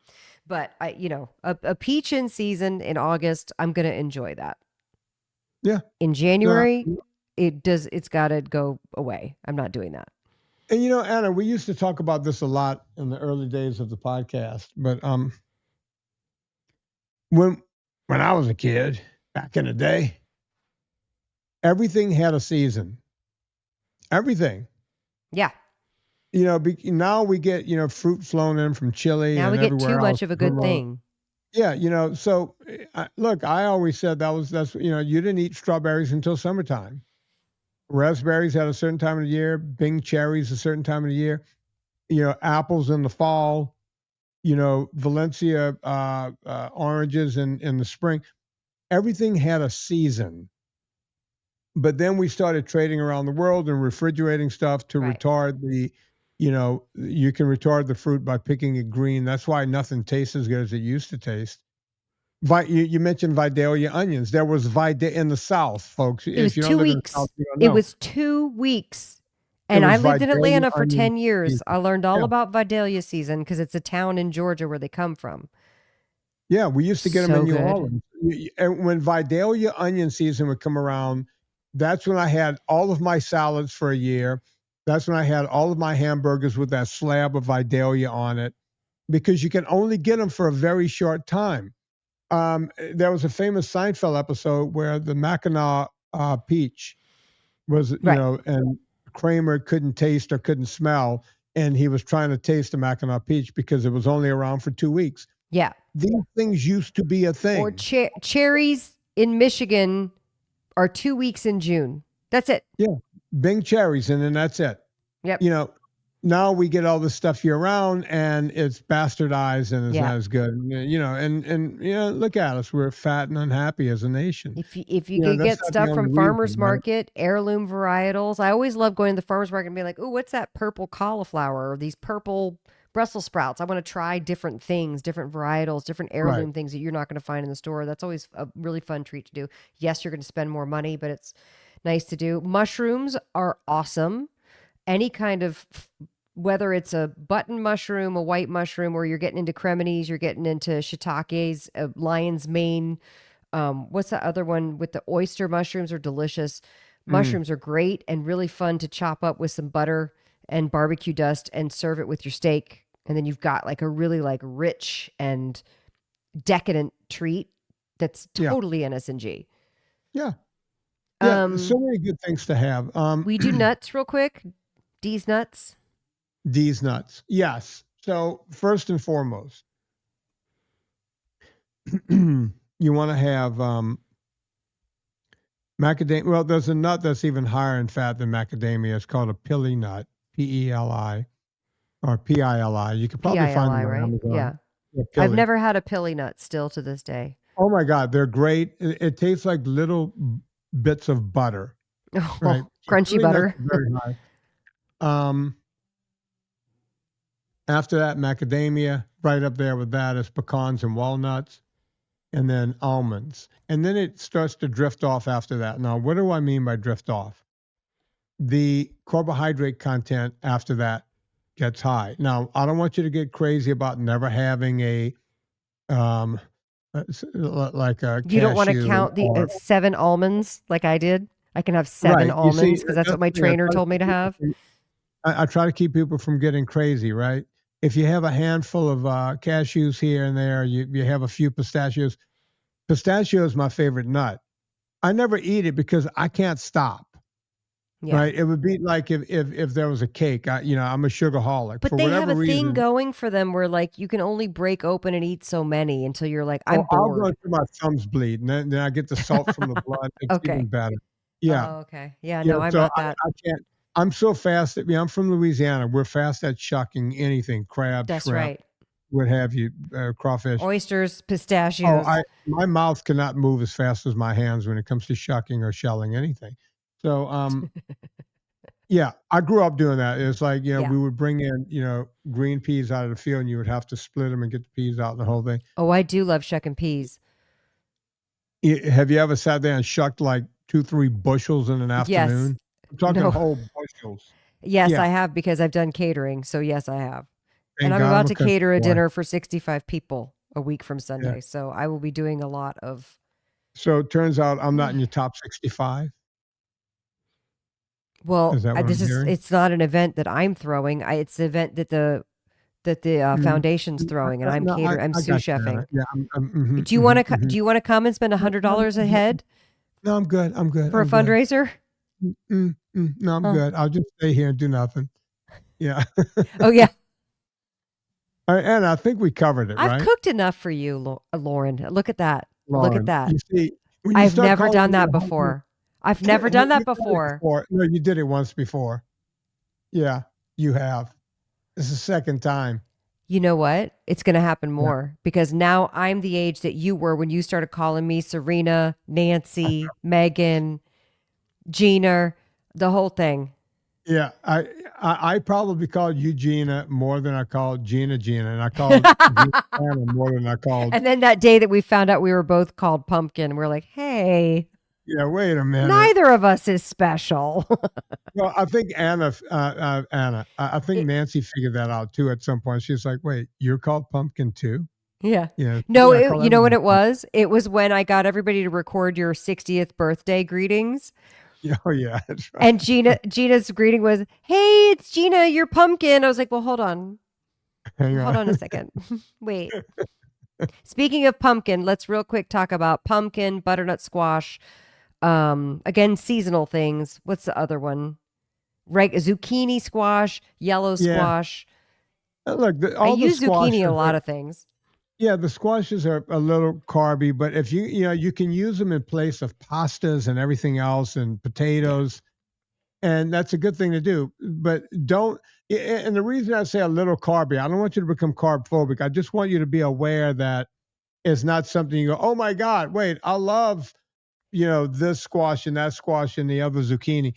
But a peach in season in August, I'm going to enjoy that. Yeah. In January, it's got to go away. I'm not doing that. And Anna, we used to talk about this a lot in the early days of the podcast, but when I was a kid back in the day, everything had a season. Everything. Yeah. Now we get fruit flown in from Chile. Now and we get too everywhere much else. of a good thing. Yeah. So look, I always said that's you didn't eat strawberries until summertime. Raspberries at a certain time of the year. Bing cherries a certain time of the year. Apples in the fall. Valencia oranges in the spring. Everything had a season. But then we started trading around the world and refrigerating stuff to retard the, you can retard the fruit by picking it green. That's why nothing tastes as good as it used to taste. You mentioned Vidalia onions. There was Vidalia in the South, folks. It was 2 weeks. It was 2 weeks. And I lived in Atlanta for 10 years. Season. I learned all about Vidalia season because it's a town in Georgia where they come from. Yeah, we used to get them in New Orleans. And when Vidalia onion season would come around, that's when I had all of my salads for a year. That's when I had all of my hamburgers with that slab of Vidalia on it, because you can only get them for a very short time. There was a famous Seinfeld episode where the Mackinac peach was, and Kramer couldn't taste or couldn't smell, and he was trying to taste the Mackinac peach because it was only around for 2 weeks. Yeah. These things used to be a thing. Or cherries in Michigan are 2 weeks in June. That's it. Yeah. Bing cherries, and then that's it. Yep. Now we get all this stuff year round, and it's bastardized and it's not as good. And look at us. We're fat and unhappy as a nation. If you can get stuff from farmers market, heirloom varietals. I always love going to the farmers market and being like, oh, what's that purple cauliflower or these purple Brussels sprouts? I want to try different things, different varietals, different heirloom things that you're not going to find in the store. That's always a really fun treat to do. Yes, you're going to spend more money, but it's nice to do. Mushrooms are awesome. Any kind of, whether it's a button mushroom, a white mushroom, or you're getting into creminies, you're getting into shiitakes, lion's mane. What's that other one with the oyster mushrooms are delicious. Mushrooms are great and really fun to chop up with some butter and barbecue dust and serve it with your steak. And then you've got like a really rich and decadent treat that's totally NSNG. Yeah. Yeah. So many good things to have. We do nuts real quick. D's nuts. D's nuts. Yes. So first and foremost, you want to have macadamia. Well, there's a nut that's even higher in fat than macadamia. It's called a pili nut, P-E-L-I, or P-I-L-I. You could probably find PILI, them on right? Amazon. Yeah. I've never had a pili nut still to this day. Oh my God, they're great. It tastes like little bits of butter, right? Crunchy butter. Very high. After that, macadamia. Right up there with that is pecans and walnuts, and then almonds. And then it starts to drift off after that. Now, what do I mean by drift off? The carbohydrate content after that gets high. Now, I don't want you to get crazy about never having a like a You don't want to cashew count the or 7 almonds like I did. I can have 7 almonds because that's what my trainer told me to have. I try to keep people from getting crazy, right? If you have a handful of cashews here and there, you have a few pistachios. Pistachio is my favorite nut. I never eat it because I can't stop. Yeah. Right? It would be like if there was a cake. I'm a sugarholic. But for they whatever have a reason, thing going for them where like you can only break open and eat so many until you're like, I'm bored. I'll go until my thumbs bleed, and then I get the salt from the blood. It's even better. Yeah. Oh, okay. Yeah, no, I'm not that. I can't. I'm so fast. I'm from Louisiana. We're fast at shucking anything, crab, That's shrimp, right. what have you, crawfish. Oysters, pistachios. My mouth cannot move as fast as my hands when it comes to shucking or shelling anything. So, yeah, I grew up doing that. It's like, we would bring in, green peas out of the field, and you would have to split them and get the peas out and the whole thing. Oh, I do love shucking peas. Have you ever sat there and shucked like 2-3 bushels in an afternoon? Yes. I'm talking whole bushels. Yes, I have, because I've done catering. So yes, I have. And I'm about to cater a dinner for 65 people a week from Sunday. Yeah. So I will be doing a lot of. So it turns out I'm not in your top 65. Well, it's not an event that I'm throwing. It's an event that the foundation's throwing, and I'm catering. I'm sous chefing. Yeah, do you want to come and spend $100 a head? No, I'm good. For a fundraiser? No, I'm good. I'll just stay here and do nothing. Yeah. Oh yeah. And I think we covered it, right? I've cooked enough for you, Lauren. Look at that. Lauren, look at that. You see, I've never done that before. I've never done that before. No, you did it once before. Yeah, you have. This is the second time. You know what? It's going to happen more because now I'm the age that you were when you started calling me Serena, Nancy, Megan, Gina, the whole thing. Yeah, I probably called you Gina more than I called Gina, and I called Gina more than I called. And then that day that we found out we were both called Pumpkin, we're like, hey. Yeah, wait a minute. Neither of us is special. Well, I think Anna, I think Nancy figured that out too at some point. She's like, wait, you're called Pumpkin too? Yeah. No, you know what it was? It was when I got everybody to record your 60th birthday greetings. Oh yeah, that's right. And Gina's greeting was, "Hey, it's Gina, you're Pumpkin." I was like, "Well, hold on. Hold on a second. Wait." Speaking of pumpkin, let's real quick talk about pumpkin, butternut squash. Again, seasonal things. What's the other one? Right, zucchini squash, yellow squash. Look, I use zucchini in a lot of things. Yeah, the squashes are a little carby, but if you can use them in place of pastas and everything else and potatoes, and that's a good thing to do. But don't. And the reason I say a little carby, I don't want you to become carb phobic. I just want you to be aware that it's not something you go, oh my God, wait, I love, this squash and that squash and the other zucchini.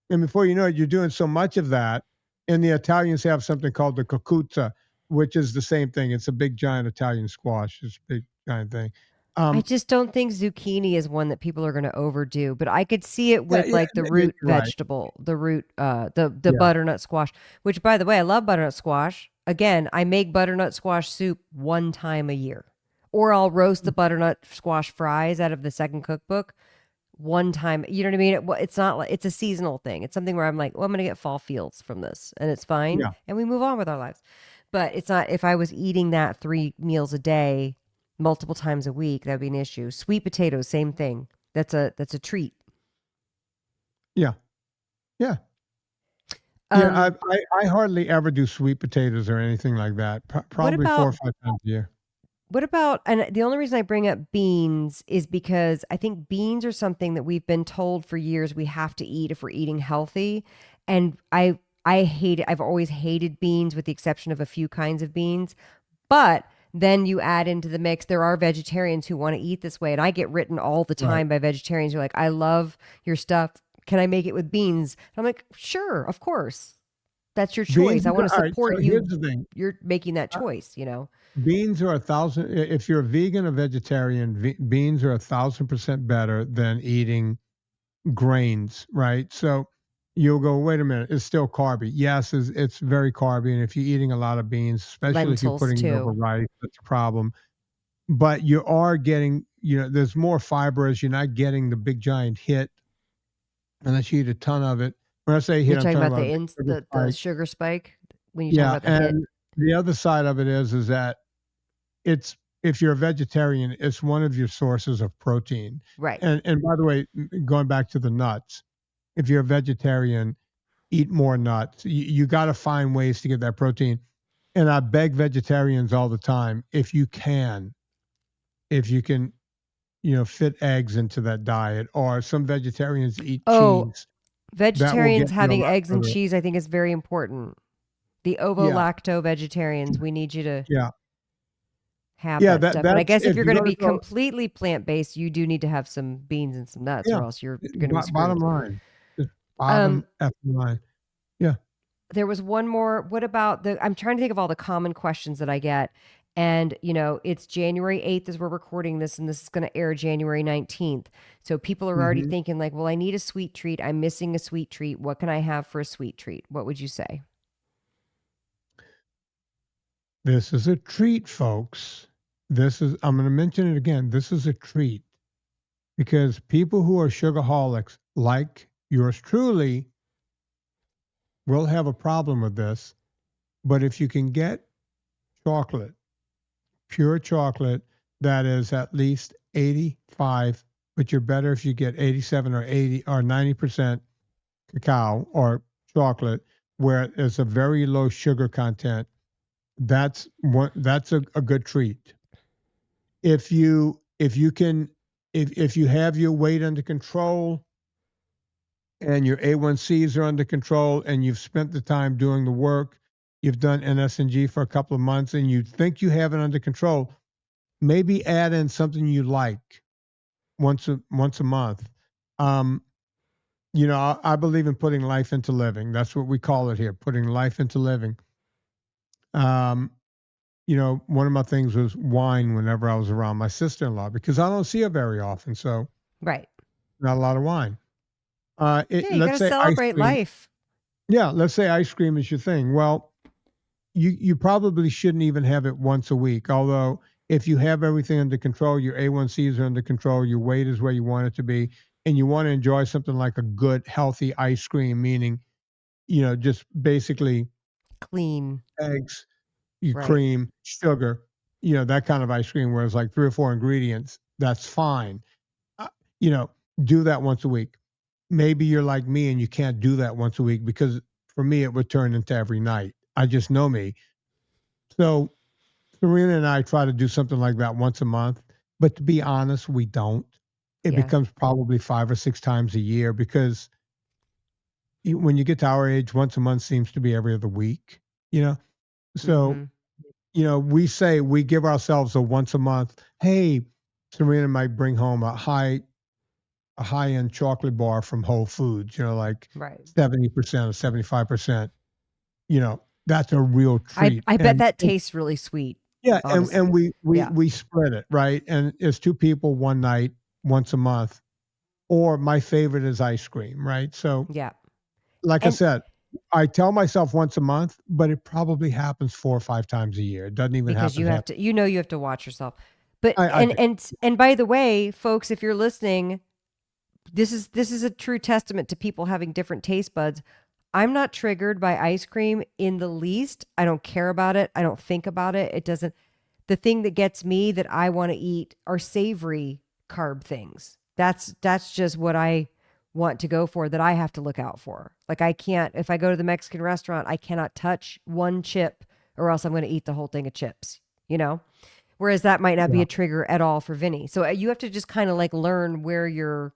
And before you know it, you're doing so much of that. And the Italians have something called the cucuzza, which is the same thing. It's a big, giant Italian squash. It's a big, giant thing. I just don't think zucchini is one that people are going to overdo, but I could see it with the root vegetable, the root, the butternut squash, which, by the way, I love butternut squash. Again, I make butternut squash soup one time a year, or I'll roast the butternut squash fries out of the second cookbook one time. You know what I mean? It's not like it's a seasonal thing. It's something where I'm like, well, I'm going to get fall feels from this, and it's fine, and we move on with our lives. But it's not, if I was eating that 3 meals a day, multiple times a week, that'd be an issue. Sweet potatoes, same thing. That's a treat. Yeah. I hardly ever do sweet potatoes or anything like that. Probably 4 or 5 times a year. What about, and the only reason I bring up beans is because I think beans are something that we've been told for years we have to eat if we're eating healthy. And I hate it. I've always hated beans with the exception of a few kinds of beans. But then you add into the mix, there are vegetarians who want to eat this way. And I get written all the time by vegetarians who are like, I love your stuff. Can I make it with beans? And I'm like, sure, of course. That's your choice. Beans, I want to support you. Here's the thing. You're making that choice, you know. Beans are 1,000. If you're a vegan or vegetarian, beans are 1,000% better than eating grains, right? So you'll go, wait a minute, it's still carby. Yes, it's very carby, and if you're eating a lot of beans, especially Lentils if you're putting it over rice, that's a problem. But you are getting, there's more fiber as you're not getting the big giant hit unless you eat a ton of it. When I say hit, you're talking I'm about the sugar spike when you talk about the hit. The other side of it is that if you're a vegetarian, it's one of your sources of protein. Right. And by the way, going back to the nuts, if you're a vegetarian, eat more nuts. You got to find ways to get that protein. And I beg vegetarians all the time, if you can, fit eggs into that diet, or some vegetarians eat cheese. Vegetarians having eggs and cheese, I think, is very important. The ovo-lacto vegetarians, we need you to have that stuff. But I guess if you're going to be completely plant-based, you do need to have some beans and some nuts, or else you're going to be screwed. Bottom line. Bottom line. Yeah. There was one more. What about I'm trying to think of all the common questions that I get. And, it's January 8th as we're recording this, and this is going to air January 19th. So people are already thinking like, well, I need a sweet treat. I'm missing a sweet treat. What can I have for a sweet treat? What would you say? This is a treat, folks. I'm going to mention it again. This is a treat because people who are sugarholics, like yours truly, will have a problem with this. But if you can get chocolate, pure chocolate, that is at least 85, but you're better if you get 87 or 80 or 90% cacao or chocolate, where it's a very low sugar content. That's a good treat. If you have your weight under control and your A1Cs are under control and you've spent the time doing the work, you've done NSNG for a couple of months and you think you have it under control, maybe add in something you like once a month. I believe in putting life into living. That's what we call it here, putting life into living. One of my things was wine whenever I was around my sister-in-law because I don't see her very often. So right. Not a lot of wine. You got to celebrate life. Yeah. Let's say ice cream is your thing. Well, you probably shouldn't even have it once a week. Although if you have everything under control, your A1Cs are under control, your weight is where you want it to be, and you want to enjoy something like a good, healthy ice cream, meaning, just basically clean eggs, cream, sugar, that kind of ice cream where it's like 3 or 4 ingredients, that's fine. Do that once a week. Maybe you're like me and you can't do that once a week because for me, it would turn into every night. I just know me. So Serena and I try to do something like that once a month, but to be honest, we don't. It becomes probably 5 or 6 times a year because when you get to our age, once a month seems to be every other week, So, we say we give ourselves a once a month. Hey, Serena might bring home a high-end chocolate bar from Whole Foods, like 70% or 75%. That's a real treat. I bet that tastes really sweet. Yeah, and we spread it, right? And it's 2 people one night, once a month. Or my favorite is ice cream, right? So I said, I tell myself once a month, but it probably happens 4 or 5 times a year. It doesn't even happen. Because you have to watch yourself. But and by the way, folks, if you're listening, this is a true testament to people having different taste buds. I'm not triggered by ice cream in the least. I don't care about it. I don't think about it. It doesn't. The thing that gets me that I want to eat are savory carb things. That's just what I want to go for, that I have to look out for. Like I can't, if I go to the Mexican restaurant, I cannot touch one chip or else I'm going to eat the whole thing of chips, Whereas that might not be a trigger at all for Vinnie. So you have to just kind of like learn where your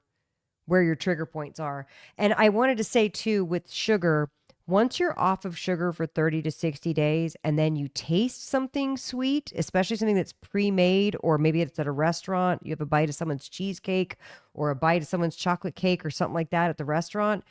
trigger points are. And I wanted to say too, with sugar, once you're off of sugar for 30 to 60 days and then you taste something sweet, especially something that's pre-made, or maybe it's at a restaurant, you have a bite of someone's cheesecake or a bite of someone's chocolate cake or something like that at the restaurant,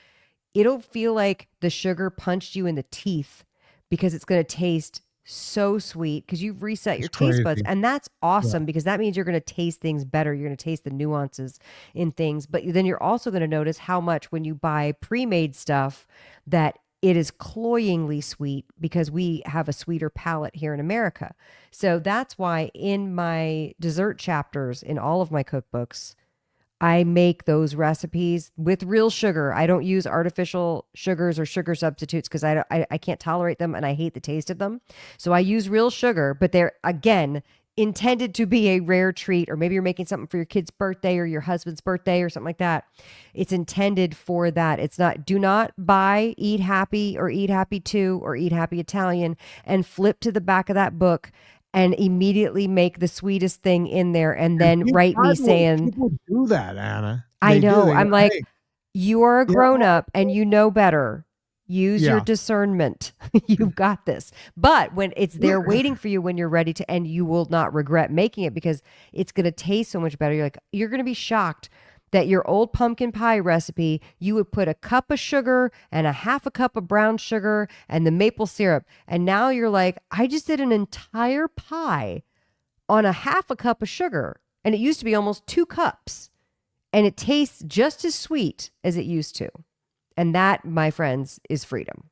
it'll feel like the sugar punched you in the teeth because it's going to taste so sweet because you've reset your taste buds. And that's awesome because that means you're going to taste things better. You're going to taste the nuances in things. But then you're also going to notice how much when you buy pre-made stuff that it is cloyingly sweet because we have a sweeter palate here in America. So that's why in my dessert chapters in all of my cookbooks, I make those recipes with real sugar. I don't use artificial sugars or sugar substitutes because I can't tolerate them and I hate the taste of them. So I use real sugar, but they're, again, intended to be a rare treat, or maybe you're making something for your kid's birthday or your husband's birthday or something like that. It's intended for that. It's not, do not buy Eat Happy or Eat Happy 2 or Eat Happy Italian and flip to the back of that book and immediately make the sweetest thing in there and then write me saying, people do that, Anna. I know. I'm like, you are a grown up and you know better. Use your discernment. You've got this. But when it's there waiting for you when you're ready to, and you will not regret making it because it's going to taste so much better. You're going to be shocked that your old pumpkin pie recipe, you would put a cup of sugar and a half a cup of brown sugar and the maple syrup. And now you're like, I just did an entire pie on a half a cup of sugar. And it used to be almost 2 cups. And it tastes just as sweet as it used to. And that, my friends, is freedom.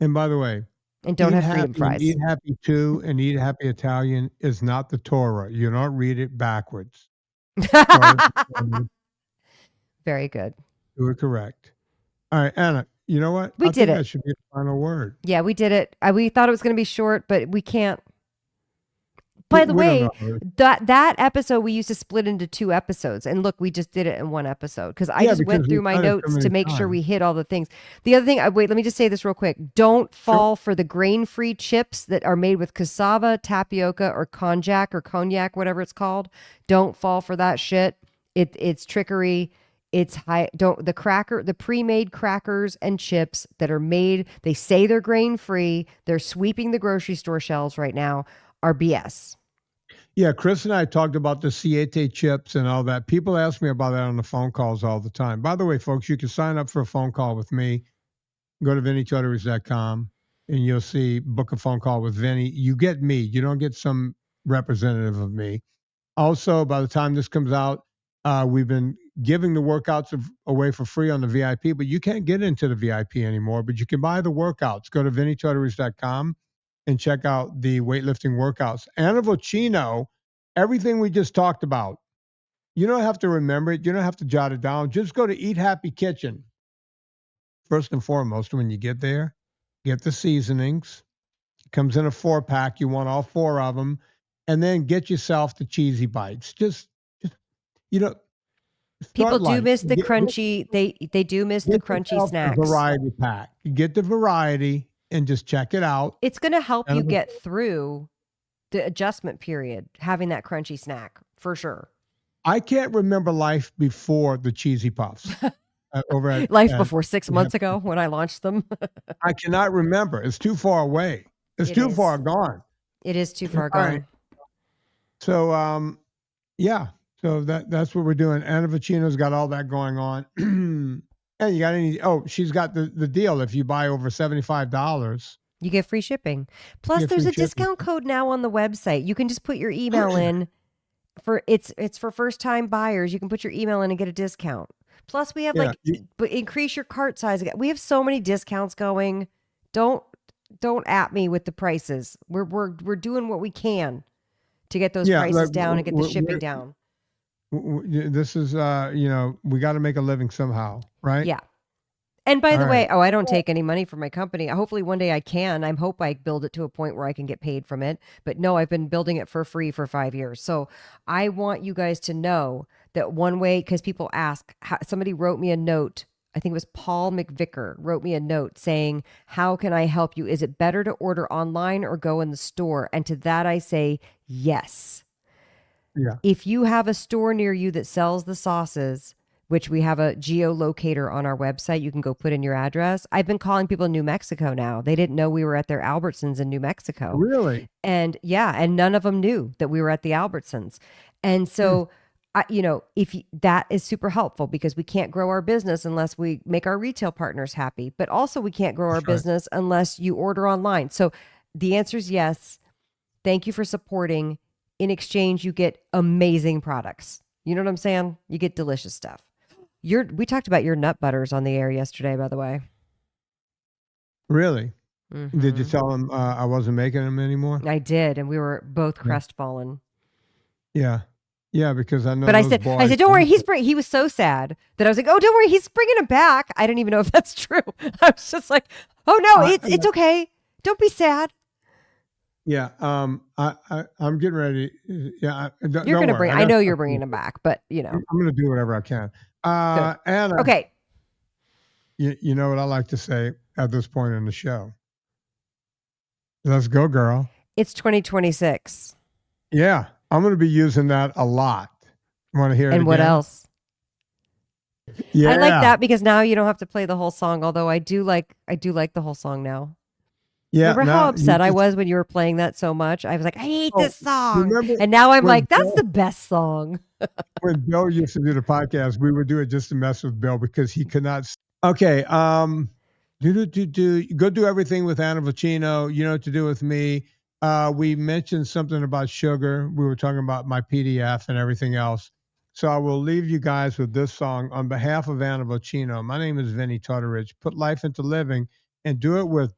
And by the way, and don't have freedom fries. Eat Happy 2 and Eat Happy Italian is not the Torah. You don't read it backwards. Very good. You were correct. All right, Anna, you know what? We did it. That should be the final word. Yeah, we did it. We thought it was going to be short, but we can't. By the way, that episode we used to split into 2 episodes. And look, we just did it in 1 episode because I just went through my notes to make sure we hit all the things. The other thing, wait, let me just say this real quick. Don't fall for the grain-free chips that are made with cassava, tapioca, or cognac, whatever it's called. Don't fall for that shit. It's trickery. It's high. The pre-made crackers and chips that are made, they say they're grain-free. They're sweeping the grocery store shelves right now, are BS. Yeah, Chris and I talked about the Siete chips and all that. People ask me about that on the phone calls all the time. By the way, folks, you can sign up for a phone call with me. Go to VinnieTortorich.com and you'll see book a phone call with Vinnie. You get me. You don't get some representative of me. Also, by the time this comes out, we've been giving the workouts away for free on the VIP, but you can't get into the VIP anymore, but you can buy the workouts. Go to VinnieTortorich.com. and check out the weightlifting workouts. Anna Vocino, everything we just talked about, you don't have to remember it. You don't have to jot it down. Just go to Eat Happy Kitchen. First and foremost, when you get there, get the seasonings. It comes in a 4-pack. You want all 4 of them. And then get yourself the cheesy bites. Just people do miss the crunchy. They do miss the crunchy snacks. The variety pack. You get the variety. And just check it out. It's going to help you get through the adjustment period, having that crunchy snack, for sure. I can't remember life before the cheesy puffs. Before 6 months ago when I launched them. I cannot remember. It's too far away. It's too far gone. It is too far gone. Right. So, So that's what we're doing. Anna Vocino's got all that going on. And you got any? Oh, she's got the deal. If you buy over $75, you get free shipping. Plus, there's a discount code now on the website. You can just put your email in for it's for first time buyers. You can put your email in and get a discount. Plus, we have increase your cart size. We have so many discounts going. Don't at me with the prices. We're doing what we can to get those prices down and get the shipping down. This is, we got to make a living somehow, right? Yeah. And by the way, I don't take any money from my company. Hopefully one day I can. I hope I build it to a point where I can get paid from it. But no, I've been building it for free for 5 years. So I want you guys to know that one way, because people ask, somebody wrote me a note. I think it was Paul McVicker wrote me a note saying, how can I help you? Is it better to order online or go in the store? And to that I say, Yes. Yeah. If you have a store near you that sells the sauces, which we have a geolocator on our website, you can go put in your address. I've been calling people in New Mexico now. They didn't know we were at their Albertsons in New Mexico. Really? And yeah, and none of them knew that we were at the Albertsons. And so, that is super helpful because we can't grow our business unless we make our retail partners happy. But also we can't grow our business unless you order online. So the answer is yes. Thank you for supporting. In exchange, you get amazing products. You know what I'm saying? You get delicious stuff. We talked about your nut butters on the air yesterday, by the way. Really? Mm-hmm. Did you tell him I wasn't making them anymore? I did, and we were both crestfallen. Yeah. Yeah, because I know. But I said, don't worry. He was so sad that I was like, oh, don't worry. He's bringing him back. I didn't even know if that's true. I was just like, oh no, it's okay. Don't be sad. Yeah. I'm getting ready. Yeah. You're going to bring. I know you're bringing him back, but I'm going to do whatever I can. Anna, okay. You know what I like to say at this point in the show? Let's go, girl. It's 2026. Yeah. I'm going to be using that a lot. Want to hear it? And what else? Yeah. I like that because now you don't have to play the whole song, although I do like the whole song now. Yeah. Remember how upset I was when you were playing that so much? I was like, I hate this song. And now I'm like, that's the best song. When Bill used to do the podcast, we would do it just to mess with Bill because he could not. Okay. Go do everything with Anna Vocino. You know what to do with me. We mentioned something about sugar. We were talking about my PDF and everything else. So I will leave you guys with this song on behalf of Anna Vocino. My name is Vinnie Tortorich. Put life into living and do it with